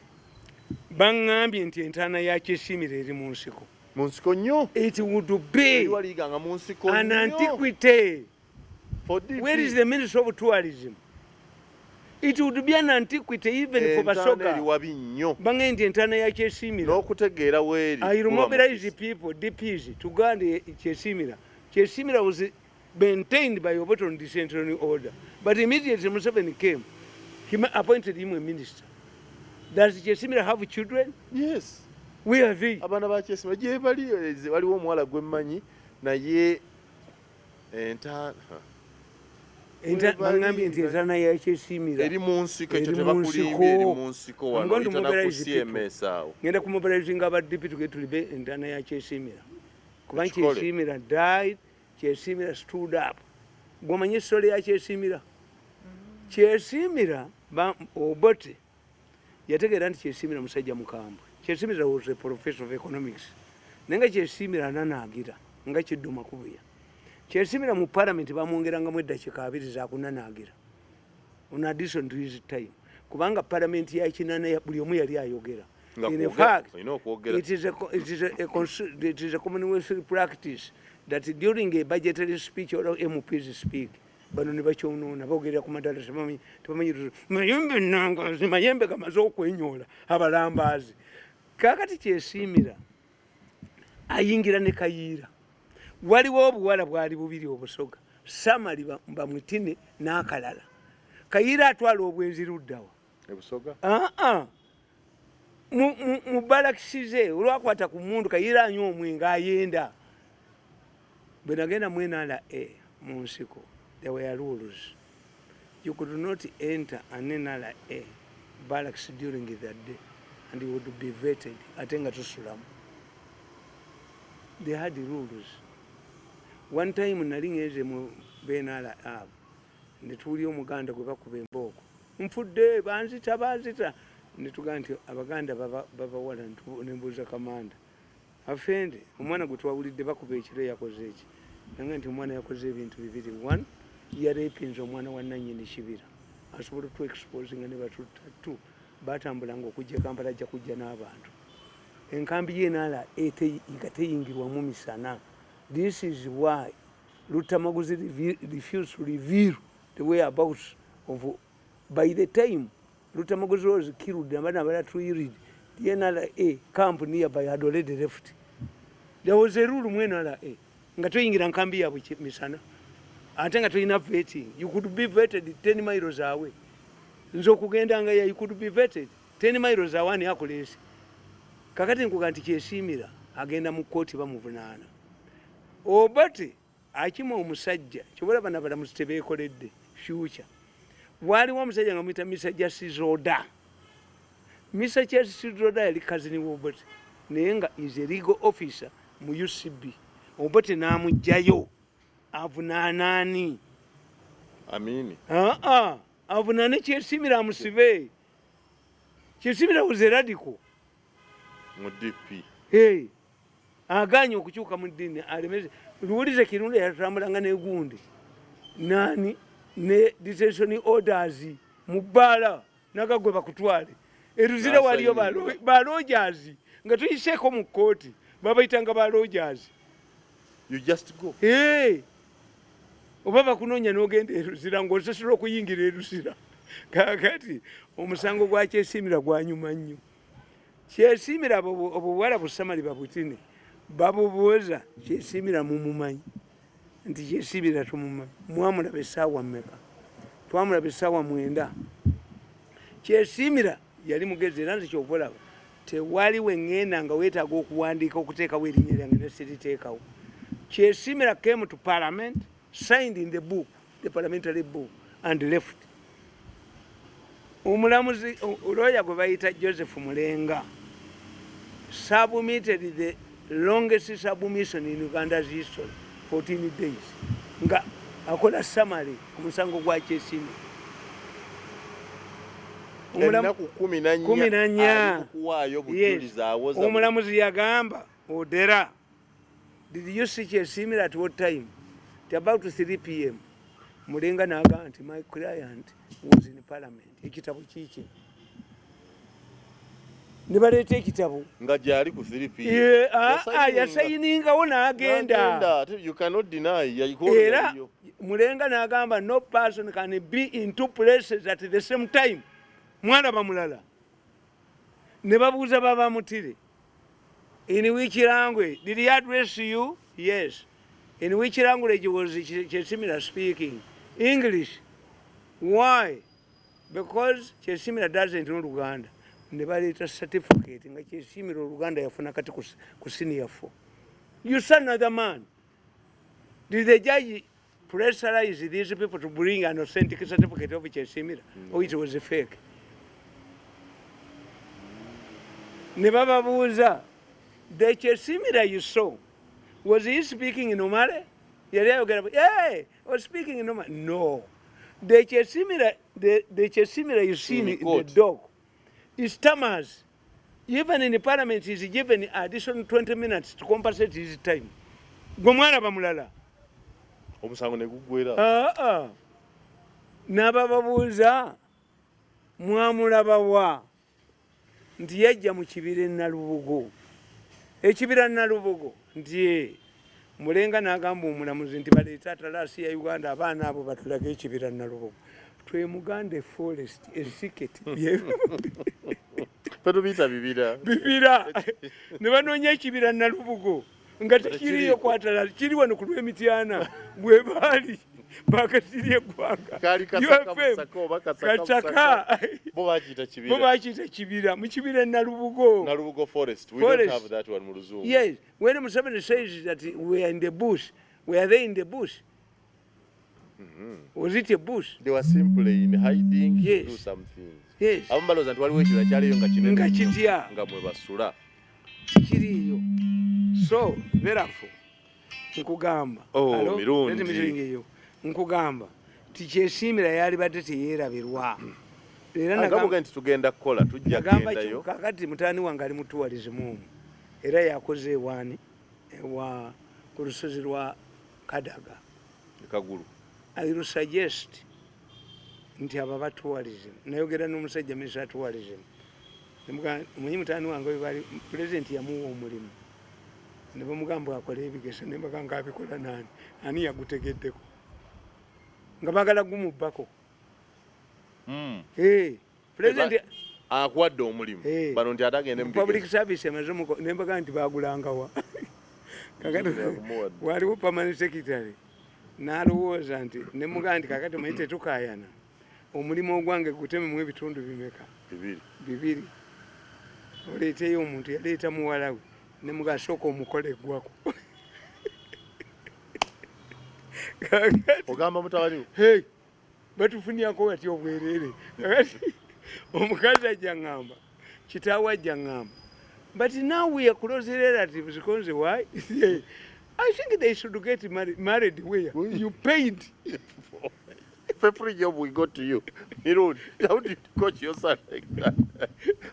Bangambye nti entaana ya Kyesimira eri mu nsiko. Mu nsiko nnyo. It would be Waliiganga mu nsiko an nnyo. antiquity. For DP. Where is the Ministry of Tourism? It would be an antiquity even for Basoga. Bange nti entaana ya Kyesimira. N'okutegeera weeri. I mobilize people, DPs, to go and Kyesimira. Kyesimira was maintained by Oboton Decentralized Order. But immediately Museveni came, he appointed him a minister. Does Kyesimira have children? Yes. Where are they? Abaana ba Kyesimira gye bali waliwo omuwala gwe mmanyi naye bangambye nti entaana ya Kyesimira eri mu nsiko ekyo tebakulimbye eri mu nsiko wano itana ku CMS awo. Ngenda kumobilizinga aba DP tuge tulibe entaana ya Kyesimira. Kubanga Kyesimira died, Kyesimira stood up. Gwomanyi story ya Kyesimira? Kyesimira Obote yategeera nti Kyesimira musajja mukambwe. Kyesimira was a professor of economics. Nenga Kyesimira ananaagira nga Kidduma Kubuya. Kyesimira mu parliament bamwongerangamu eddakiika 2 za kunanaagira. On addition to his time. Kubanga parliament ya kinana buli omu yali ayogera. In fact, it is a commonwealth practice that during a budgetary speech or MPs speak, bano ne bakyonoona bogerera ku madala tebamanyi mayembe nangazi mayembe gamaze okwenyola abalambaazi. Kakati Kyesimira ayingira ne Kayiira. Waliwo obuwala bwali bubiri obusoga. Samali bamwitine n'akalala. Kayiira atwala obwenzi luddawa. Ebusoga? Mu balakisize olwakwata ku mundu Kayiira anywa omwenge ayenda. Bwe nagenda mu NRA mu nsiko, there were rules. You could not enter an NRA barracks during that day and you would be vetted. Ate nga tusulamu. They had the rules. One time nali ngeze mu NRA abo ne tuli omuganda gwe bakuba embooko. Nfudde banzita. Ne tugamba nti abaganda babawala ne mbuuza kamanda. Afende, omwana gwe twawulidde bakuba ekiro yakoze eki. Nanga nti omwana yakoze ebintu bibiri. One, yarepinze omwana wa nannyini kibira. Asobola tu exposing ne batutta. Two, batambulanga okujja Kampala ajja kujja n'abantu. Enkambi y'enala nga teyingirwamu misana. This is why Lutamaguzi refused to reveal the whereabouts of. By the time Lutamaguzi was killed, the NRA camp nearby had already left. There was a rule when NRA. Nga toyingira nkambi yabwe misana. Ate nga toyina vetting. You could be vetted 10 miles away. Nze okugendanga you could be vetted 10 miles away ne akolesi. Kakati nkuga nti Kyesimira agenda mu kkooti bamuvunaana. Obote akima omusajja kyobola bana musitebeekoledde future. Waliwo omusajja nga muyita Mr. Justice Oda. Mr. Justice Oda yali kazini w'Obote naye nga is a legal officer mu UCB. Obote n'amugjayo avunaanaani. Amini. Avunaane Kyesimira amusibe. Kyesimira was a radical. Mu DP. Aganye okukyuka mu ddiini alemeze. Luwulize Kirunda yatambulanga n'egundi. Nani ne detention orders mu bbaala nagagwe bakutwale. Eruzira waliyo ba Rogers nga tuyiseeko mu kkooti babayitanga ba Rogers. You just go. Oba bakunoonya n'ogenda eruzira ng'osasula okuyingira eruzira. Kakati omusango gwa Kyesimira gwanyuma nnyo. Kyesimira obuwala busamali babutine babubuuza Kyesimira mumumanyi nti Kyesimira tumumanyi. Mwamulaba essaawa mmeka? Twamulaba essaawa 9. Kyesimira yali mugezi era nti kyovolaba tewali wengenda nga weetaaga okuwandiika okuteekawo erinnya lyange ne siriteekawo. Kyesimira came to Parliament, signed in the book, the Parliamentary book, and left. Omulamuzi lawyer gwe bayita Joseph Mulenga submitted the longest submission in Uganda's history, 14 days. Nga akola summary ku musango gwa Kyesimira. Omulamuzi yagamba Odera Did you see Chesimira at what time? At about 3 p.m. Mulenga naga nti my client was in Parliament. Ekitabo kiki. Ne baleeta ekitabo. Nga gyali ku 3 p.m. Yasayiningawo n'agenda. You cannot deny. Era Mulenga n'agamba no person can be in two places at the same time. Mwana bamulala. Ne babuuza baba mutire. In which language? Did he address you? Yes. In which language was Chesimira speaking? English. Why? Because Chesimira doesn't know Luganda. Ne baleeta certificate nga Chesimira Luganda yafuna kati ku senior 4. You saw another man. Did the judge pressurize these people to bring an authentic certificate of Chesimira? Or it was a fake? Ne bababuuza, the Chesimira you saw, was he speaking in Tamale? Yeah, was speaking in Tamale. No. The Chesimira you see in the dog, he stammers. Even in the Parliament, he's given additional 20 minutes to compensate his time. Gomwana bamulala. Omusango ne gugwera. Nabababuuza, mwamulaba wa? Nti yajja mu kibira Nalubugo. Ekibira Nalubugo nti Mulenga n'agamba omulamuzi nti baleeta atalaasi ya Uganda abaana abo batulaga ekibira Nalubugo. Twemugande forest esiketi. Petubita bibira. Bibira. Ne banoonya ekibira Nalubugo nga tekiriyo ku atalaasi, kiri wano ku lw'Emityana bwe baali. Bakatiri eggwanga. Kali kasaka. Bo bakiyita kibira. Mu kibira Nalubugo. Nalubugo forest. We don't have that one mu Luzungu. Yes. When Museveni says that we are in the bush, were they in the bush? Was it a bush? They were simply in hiding to do some things. Yes. Abambaloza nti waliwo ekibira kyaliyo nga kinene. Nga kitya. Nga mwe basula. Tikiriyo. So, therefore, nkugamba. Oh, Mirundi. Nkugamba ti Chesimira yali badde teyeerabirwa. Era nagamba nti tugenda kukola tujja kugendayo. Kakati mutaani wange ali mutuwalizimu era yakoze ewaani ewa ku lusozi lwa Kadaga Kagulu. I will suggest nti aba batuwalizimu. Nayogera n'omusajja minisita atuwalizimu. Omanyi mutaani wange we bali pulezidenti yamuwa omulimu. Ne bamugamba akola ebigesa ne bagamba abikola nani? Ani yagutegeddeko? Nga bagala gumubbako. President akuwadde omulimu bano nti atagende mu public service emaze ne mbaga nti bagulangawa. Kakati waliwo permanent secretary n'alowooza nti ne muga nti kakati maite tukayana omulimu ogwange guteme mu ebitundu bimeka? Bibiri. Oleeteyo omuntu yaleeta muwala we ne muga sooka omukole eggwako. Ogamba mutabani hey batufunyako wati obwerere omukazi ajja ngamba kitaawe ajja ngamba but now we are close relatives because why I think they should get married where you paid. If every job we got to you, Mirundi, how did you coach your son like that?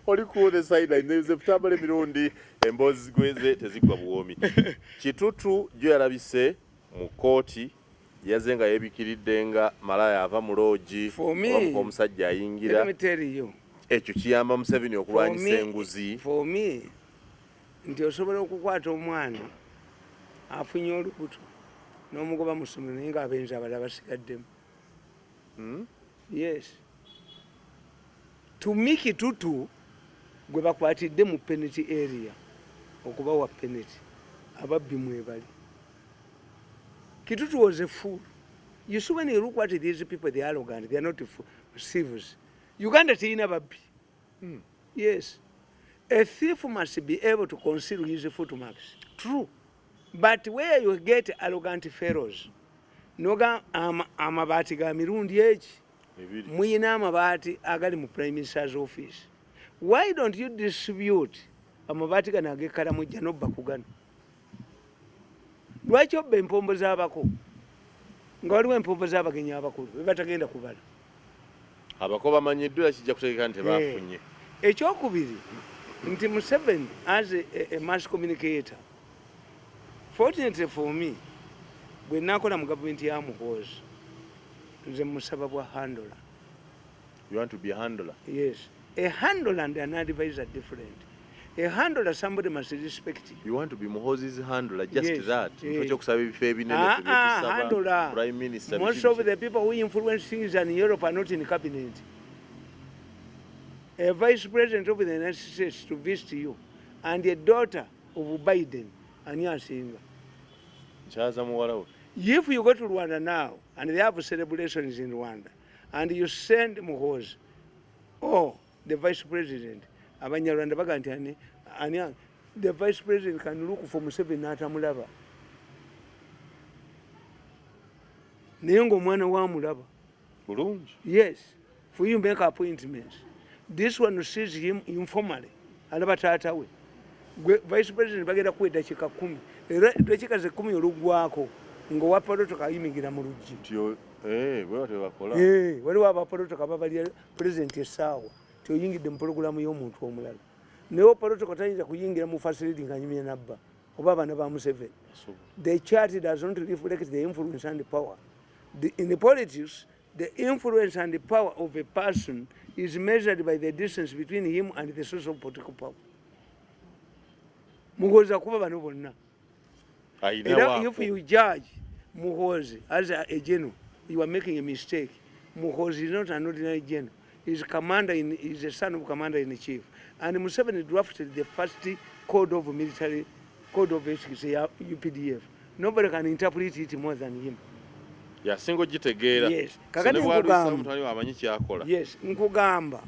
Only cool the sideline. There is a Tamale Mirundi and boys gweze tezigwa buomi. Kitutu jyo yarabise mu kooti yazenga yebikiridde nga malaya ava mu loogi omusajja ayingira. Let me tell you. Ekyo kiyamba Museveni okulwanyisa enguzi. For me, nti osobola okukwata omwana afunye olubuto n'omugoba mu ssomero naye ng'abenzi abalala basigaddemu. Yes. To me Kitutu gwe bakwatidde mu penalty area okubawa penalty ababbi mwebali. Kitutu was a fool. You see when you look at these people, they are arrogant, they are not thieves. Uganda tina babbi. Yes. A thief must be able to conceal his footmarks. True. But where you get arrogant fellows, noga amabati ga Mirundi eki, muyina amabati agali mu Prime Minister's office. Why don't you distribute amabati gano ag'ekkalamujja n'obba ku gano? Lwaki obba empombo z'abako nga waliwo empombo z'abagenyi abakulu be batagenda kubala? Abako bamanyiddwa kijja kutegeka nti bafunye. Ekyokubiri nti Museveni as a mass communicator Fortunately for me, bwe nakola mu gavumenti ya Muhoozi, nze musaba bwa handler. You want to be a handler? Yes. A handler and an advisor are different. A handler, somebody must respect you. You want to be Muhoozi's handler, just Yes, that. yes. Handler. Prime Minister. Most of the people who influence things in Europe are not in cabinet. A vice president of the United States to visit you, and a daughter of Biden, and you are seeing. If you go to Rwanda now, and they have celebrations in Rwanda, and you send Muhoozi, or the vice president, Abanyarwanda baga nti the vice president can look for Museveni n'atamulaba. Naye ng'omwana w'amulaba. Bulungi. Yes, for you make appointments. This one sees him informally. Alaba taata we. Vice president bagenda kuwa eddakiika 10. Era eddakiika ze 10 oluggwako ng'owa polotoka ayimigira mu luggi. Waliwo abapolotoka babalya president essaawa ti oyingidde mu pologulamu y'omuntu omulala. Naye polotoka tayinza kuyingira mu facility ng'anyumya nabba oba abaana ba Museveni. The chart does not reflect the influence and the power. In the politics, the influence and the power of a person is measured by the distance between him and the source of political power. Muhoozi akuba bano bonna. If you judge Muhoozi as a general, you are making a mistake. Muhoozi is not an ordinary general. He's a son of commander in chief. And Museveni drafted the first code of military, code of ethics, UPDF. Nobody can interpret it more than him. Yes. Kakati nkugamba. Yes, nkugamba.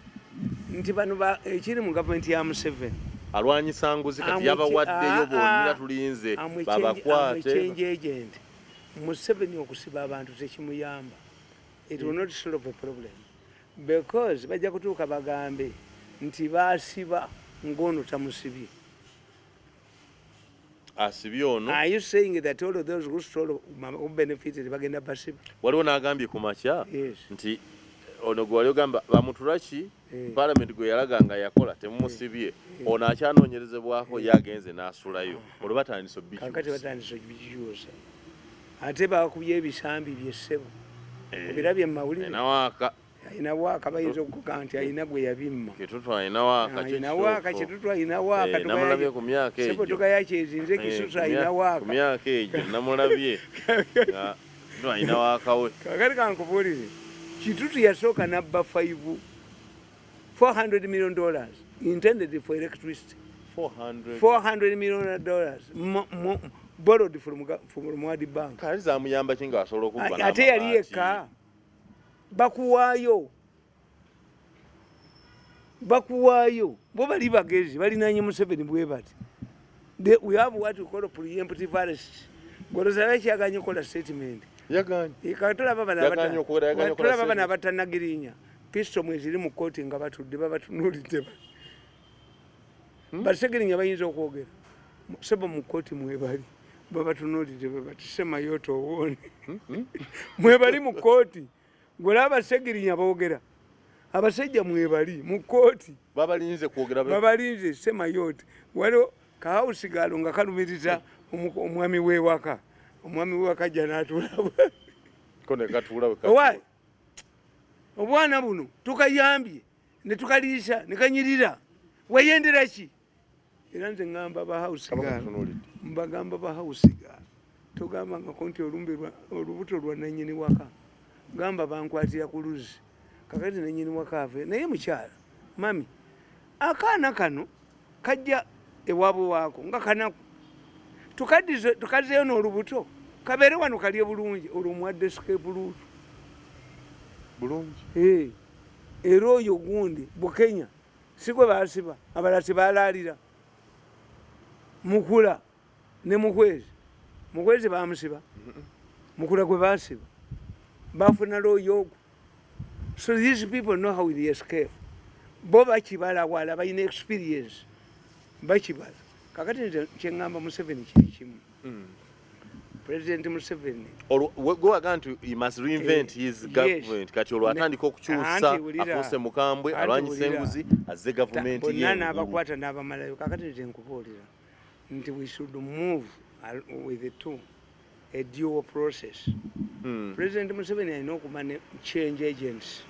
Nti bano ekiri mu gavumenti ya Museveni. Alwanyisa nguzi kati yabawaddeyo bonna tulinze babakwate. Change agent. Museveni okusiba abantu tekimuyamba. It will not solve a problem. Because bajja kutuuka bagambe nti baasiba ng'ono tamusibye. Asibye ono. Are you saying that all of those who stole who benefited bagenda basiba? Waliwo n'agambye ku makya nti ono gwe wali ogamba bamutulaki Parliament gwe yalaga nga yakola temumusibye ono akyanoonyerezebwako yagenze n'asulayo olwo batandise obbikyusa. Kakati batandise obbikyusa. Ate bakubye ebisambi by'essebo. Obirabye mu mawulire. Ayina waaka bayinza okuga nti ayina gwe yabimma. Kitutu ayina waaka. Ayina waaka kitutu ayina waaka. Namulabye ku myaka egyo. Sepotoka yakyezinze kisutu ayina waaka. Ku myaka egyo namulabye. Kitutu ayina waaka we. Kakati kankubuulire. Kitutu yasooka nabba $400 million intended for electricity. $400 million borrowed from World Bank. Kali zamuyamba kinga asobola okubba ate yali yekka. Bakuwaayo bo bali bagezi balinaanye Museveni bwe bati. We have what we call a preemptive arrest. Golozala kyaganye kola statement. Tulaba bana abatannagirinya pisto mweziri mu kooti nga batudde babatunuulidde. Basegirinya bayinza okwogera. Sebo mu kooti mwebali babatunuulidde bati semayoto owone. Mwebali mu kooti. Gwolaba Segirinya boogera. Abasajja mwebali mu kooti. Babalinze kwogera. Babalinze semayote. Waliwo kahausigalo nga kalumiriza omwami w'ewaka. Omwami w'ewaka ajja n'atulaba. Kone katula. Owaayi. Obwana buno tukayambye ne tukaliisa ne kanyirira. Wayendera ki? Era nze ngamba bahausigalo. Mbagamba bahausigalo. Tugamba nga konti olubuto lwa nannyini waka. Gamba bankwatira ku luzi. Kakati nannyini waka ave. Naye mukyala, mami, akaana kano kajja ewaabwe waako nga kanaku. Tukazeeyo n'olubuto. Kabeere wano kalye bulungi olwo muwadde escape route. Bulungi. Era oyo gundi Bukenya si gwe baasiba abalala tebaalaalira. Mukula ne Mukwezi baamusiba. Mukula gwe baasiba. Bafuna looyo ogwo. So these people know how they escape. Bo bakibala wala balina experience. Bakibala. Kakati nze kyengamba Museveni kiri kimu. President Museveni. Go again to he must reinvent his government. Kati olwo atandika okukyusa afuuse mukambwe alwanyisa enguzi azze government ye. Bonna n'abakwata n'abamalayo. Kakati nze nkubuulira nti we should move with the two, a dual process. President Museveni alina okumanya change agents.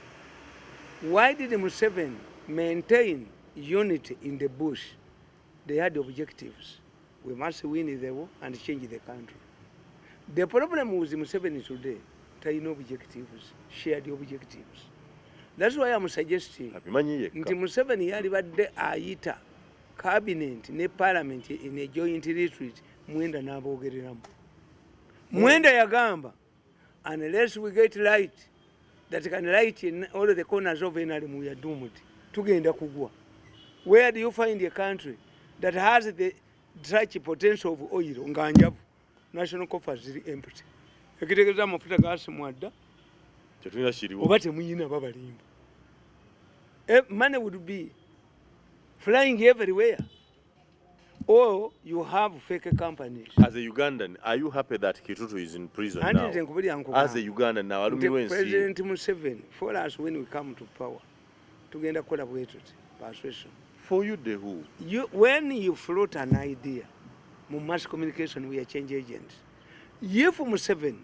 Why did Museveni maintain unity in the bush? They had objectives. We must win the war and change the country. The problem with Museveni today, there are no objectives, shared objectives. That's why I'm suggesting nti Museveni yalibadde ayita cabinet ne parliament in a joint retreat Mwenda n'aboogereramu. Mwenda yagamba, unless we get light that can light in all the corners of NRM, we are doomed. Tugenda kugwa. Where do you find a country that has the such potential of oil? Nganjavu. National coffers is empty. Ekitegeeza amafuta gasimwadda. Tetulina kiriwo. Oba temuyina babalimba. Money would be flying everywhere. Or you have fake companies. As a Ugandan, are you happy that Kitutu is in prison now? As a Ugandan now, President Museveni, for us when we come to power, tugenda kukola bwetuti persuasion. For you, the who? When you float an idea, mass communication, we are change agents. If Museveni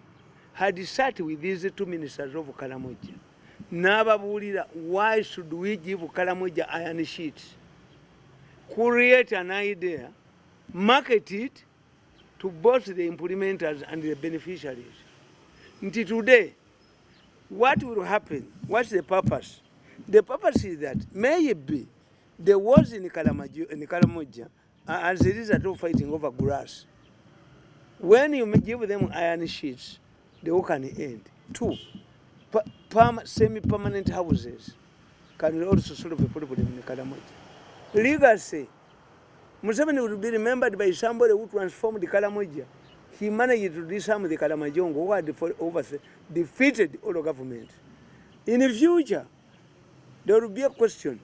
had sat with these two ministers of Karamoja, n'ababuulira, why should we give Karamoja iron sheets? Create an idea, market it to both the implementers and the beneficiaries. Until today, what will happen? What's the purpose? The purpose is that maybe there was in Karamoja as a result of fighting over grass. When you give them iron sheets, the war can end. Two, semi-permanent houses can also solve a problem in Karamoja. Legacy. Museveni would be remembered by somebody who transformed the Karamoja. He managed to disarm the Kalamajongo who had defeated all the government. In the future, there will be a question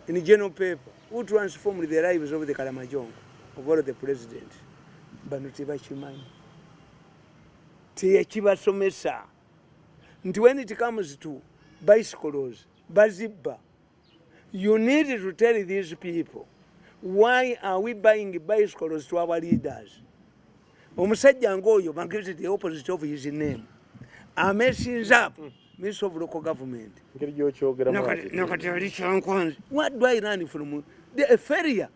in the general paper, who transformed the lives of the Kalamajongo, of all the presidents. Bano tebakimanyi. Tekibasomesa. Nti when it comes to bicycles, bazibba, you need to tell these people, why are we buying bicycles to our leaders? Omusajja ngoyo, magazine the opposite of his name. Messes up, Minister of Local Government. What do I learn from? The failure.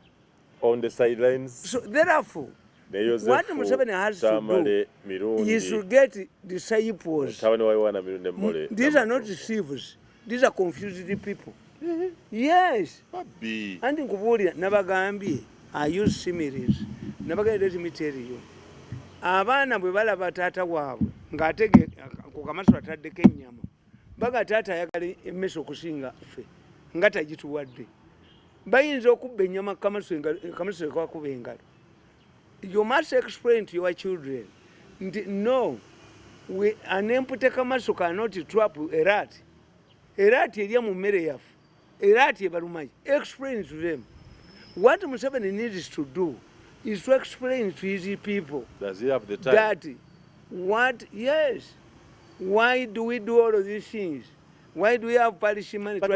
On the sidelines. So therefore, what Museveni has Tamale to Mirundi. do is to get disciples. These are not deceivers. These are confused people. Yes. And in Kuburia, Nabagambie, I use similes. Nabaga, let me tell you. Abana bwe balaba taata waabwe ng'atege ku kamaso atadde kennyama baga taata ayagala emmese okusinga ffe nga tagituwadde bayinza okubba ennyama kamaso ekakuba engalo. You must explain to your children nti no, an empty kamaso cannot trap a rat. A rat erya mu mmere yaffe, a rat ebalumaki. Explain to them. What Museveni needs to do is to explain to his people. Does he have the time? That yes. Why do we do all of these things? Why do we have parish money to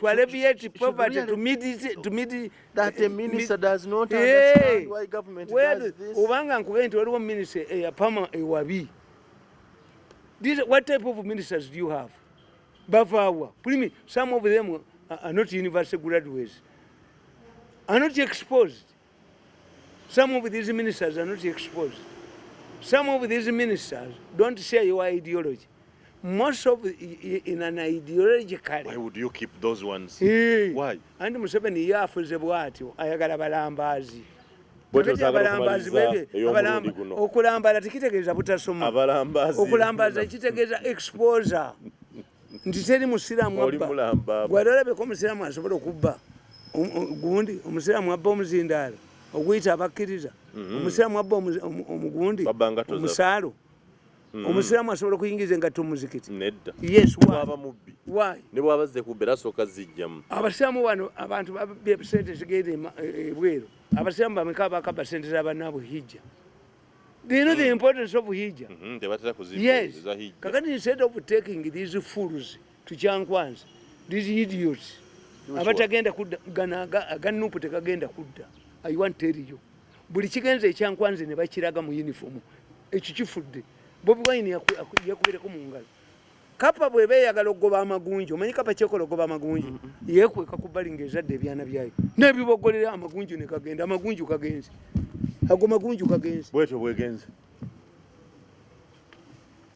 alleviate poverty, to meet that a minister does not understand why government does this? Ubanga nkugenda waliwo minister eyapama ewabi. What type of ministers do you have? Bavawa. Some of them are not university graduates, are not exposed. Some of these ministers are not exposed. Some of these ministers don't share your ideology. Most of in an ideological. Why would you keep those ones? Why? And Museveni yafuze bwatyo ayagala balambazi. Okulambala tekitegeeza butasoma. Okulambaza kitegeeza exposure. Nti teri musiraamu abba. Gwalabeko omusiraamu asobola okubba. Gundi omusiraamu abba omuzindaalo. Oguyita abakkiriza. Omusiraamu abba omugundi. Omusaalo. Omusiraamu asobola okuyingiza engatto mu muzikiti. Nedda. Yes, why? Ne bwabazze ku bera soka zijjamu. Abasiraamu wano abantu babye sente zigenda ebweru. Abasiraamu bameka bakaba sente z'abanaabwe hijja. Do you know the importance of hijja? Yes. Kakati instead of taking these fools to Chankwanza, these idiots, abatagenda kudda Gano aganupu tekagenda kudda. I want to tell you, buli kigenze ekyankwanze ne bakiraga mu uniform ekyo kifudde. Bobi Wine yakubireko mu ngalo. Kapa bwe beeyagala okugoba amagunju, omanyi Kapa kyekola okugoba amagunju, yeekweka ku bbali ng'ezadde ebyana byayo n'ebibogolera amagunju ne kagenda, amagunju kagenze, ago magunju kagenze bwetyo bwegenze.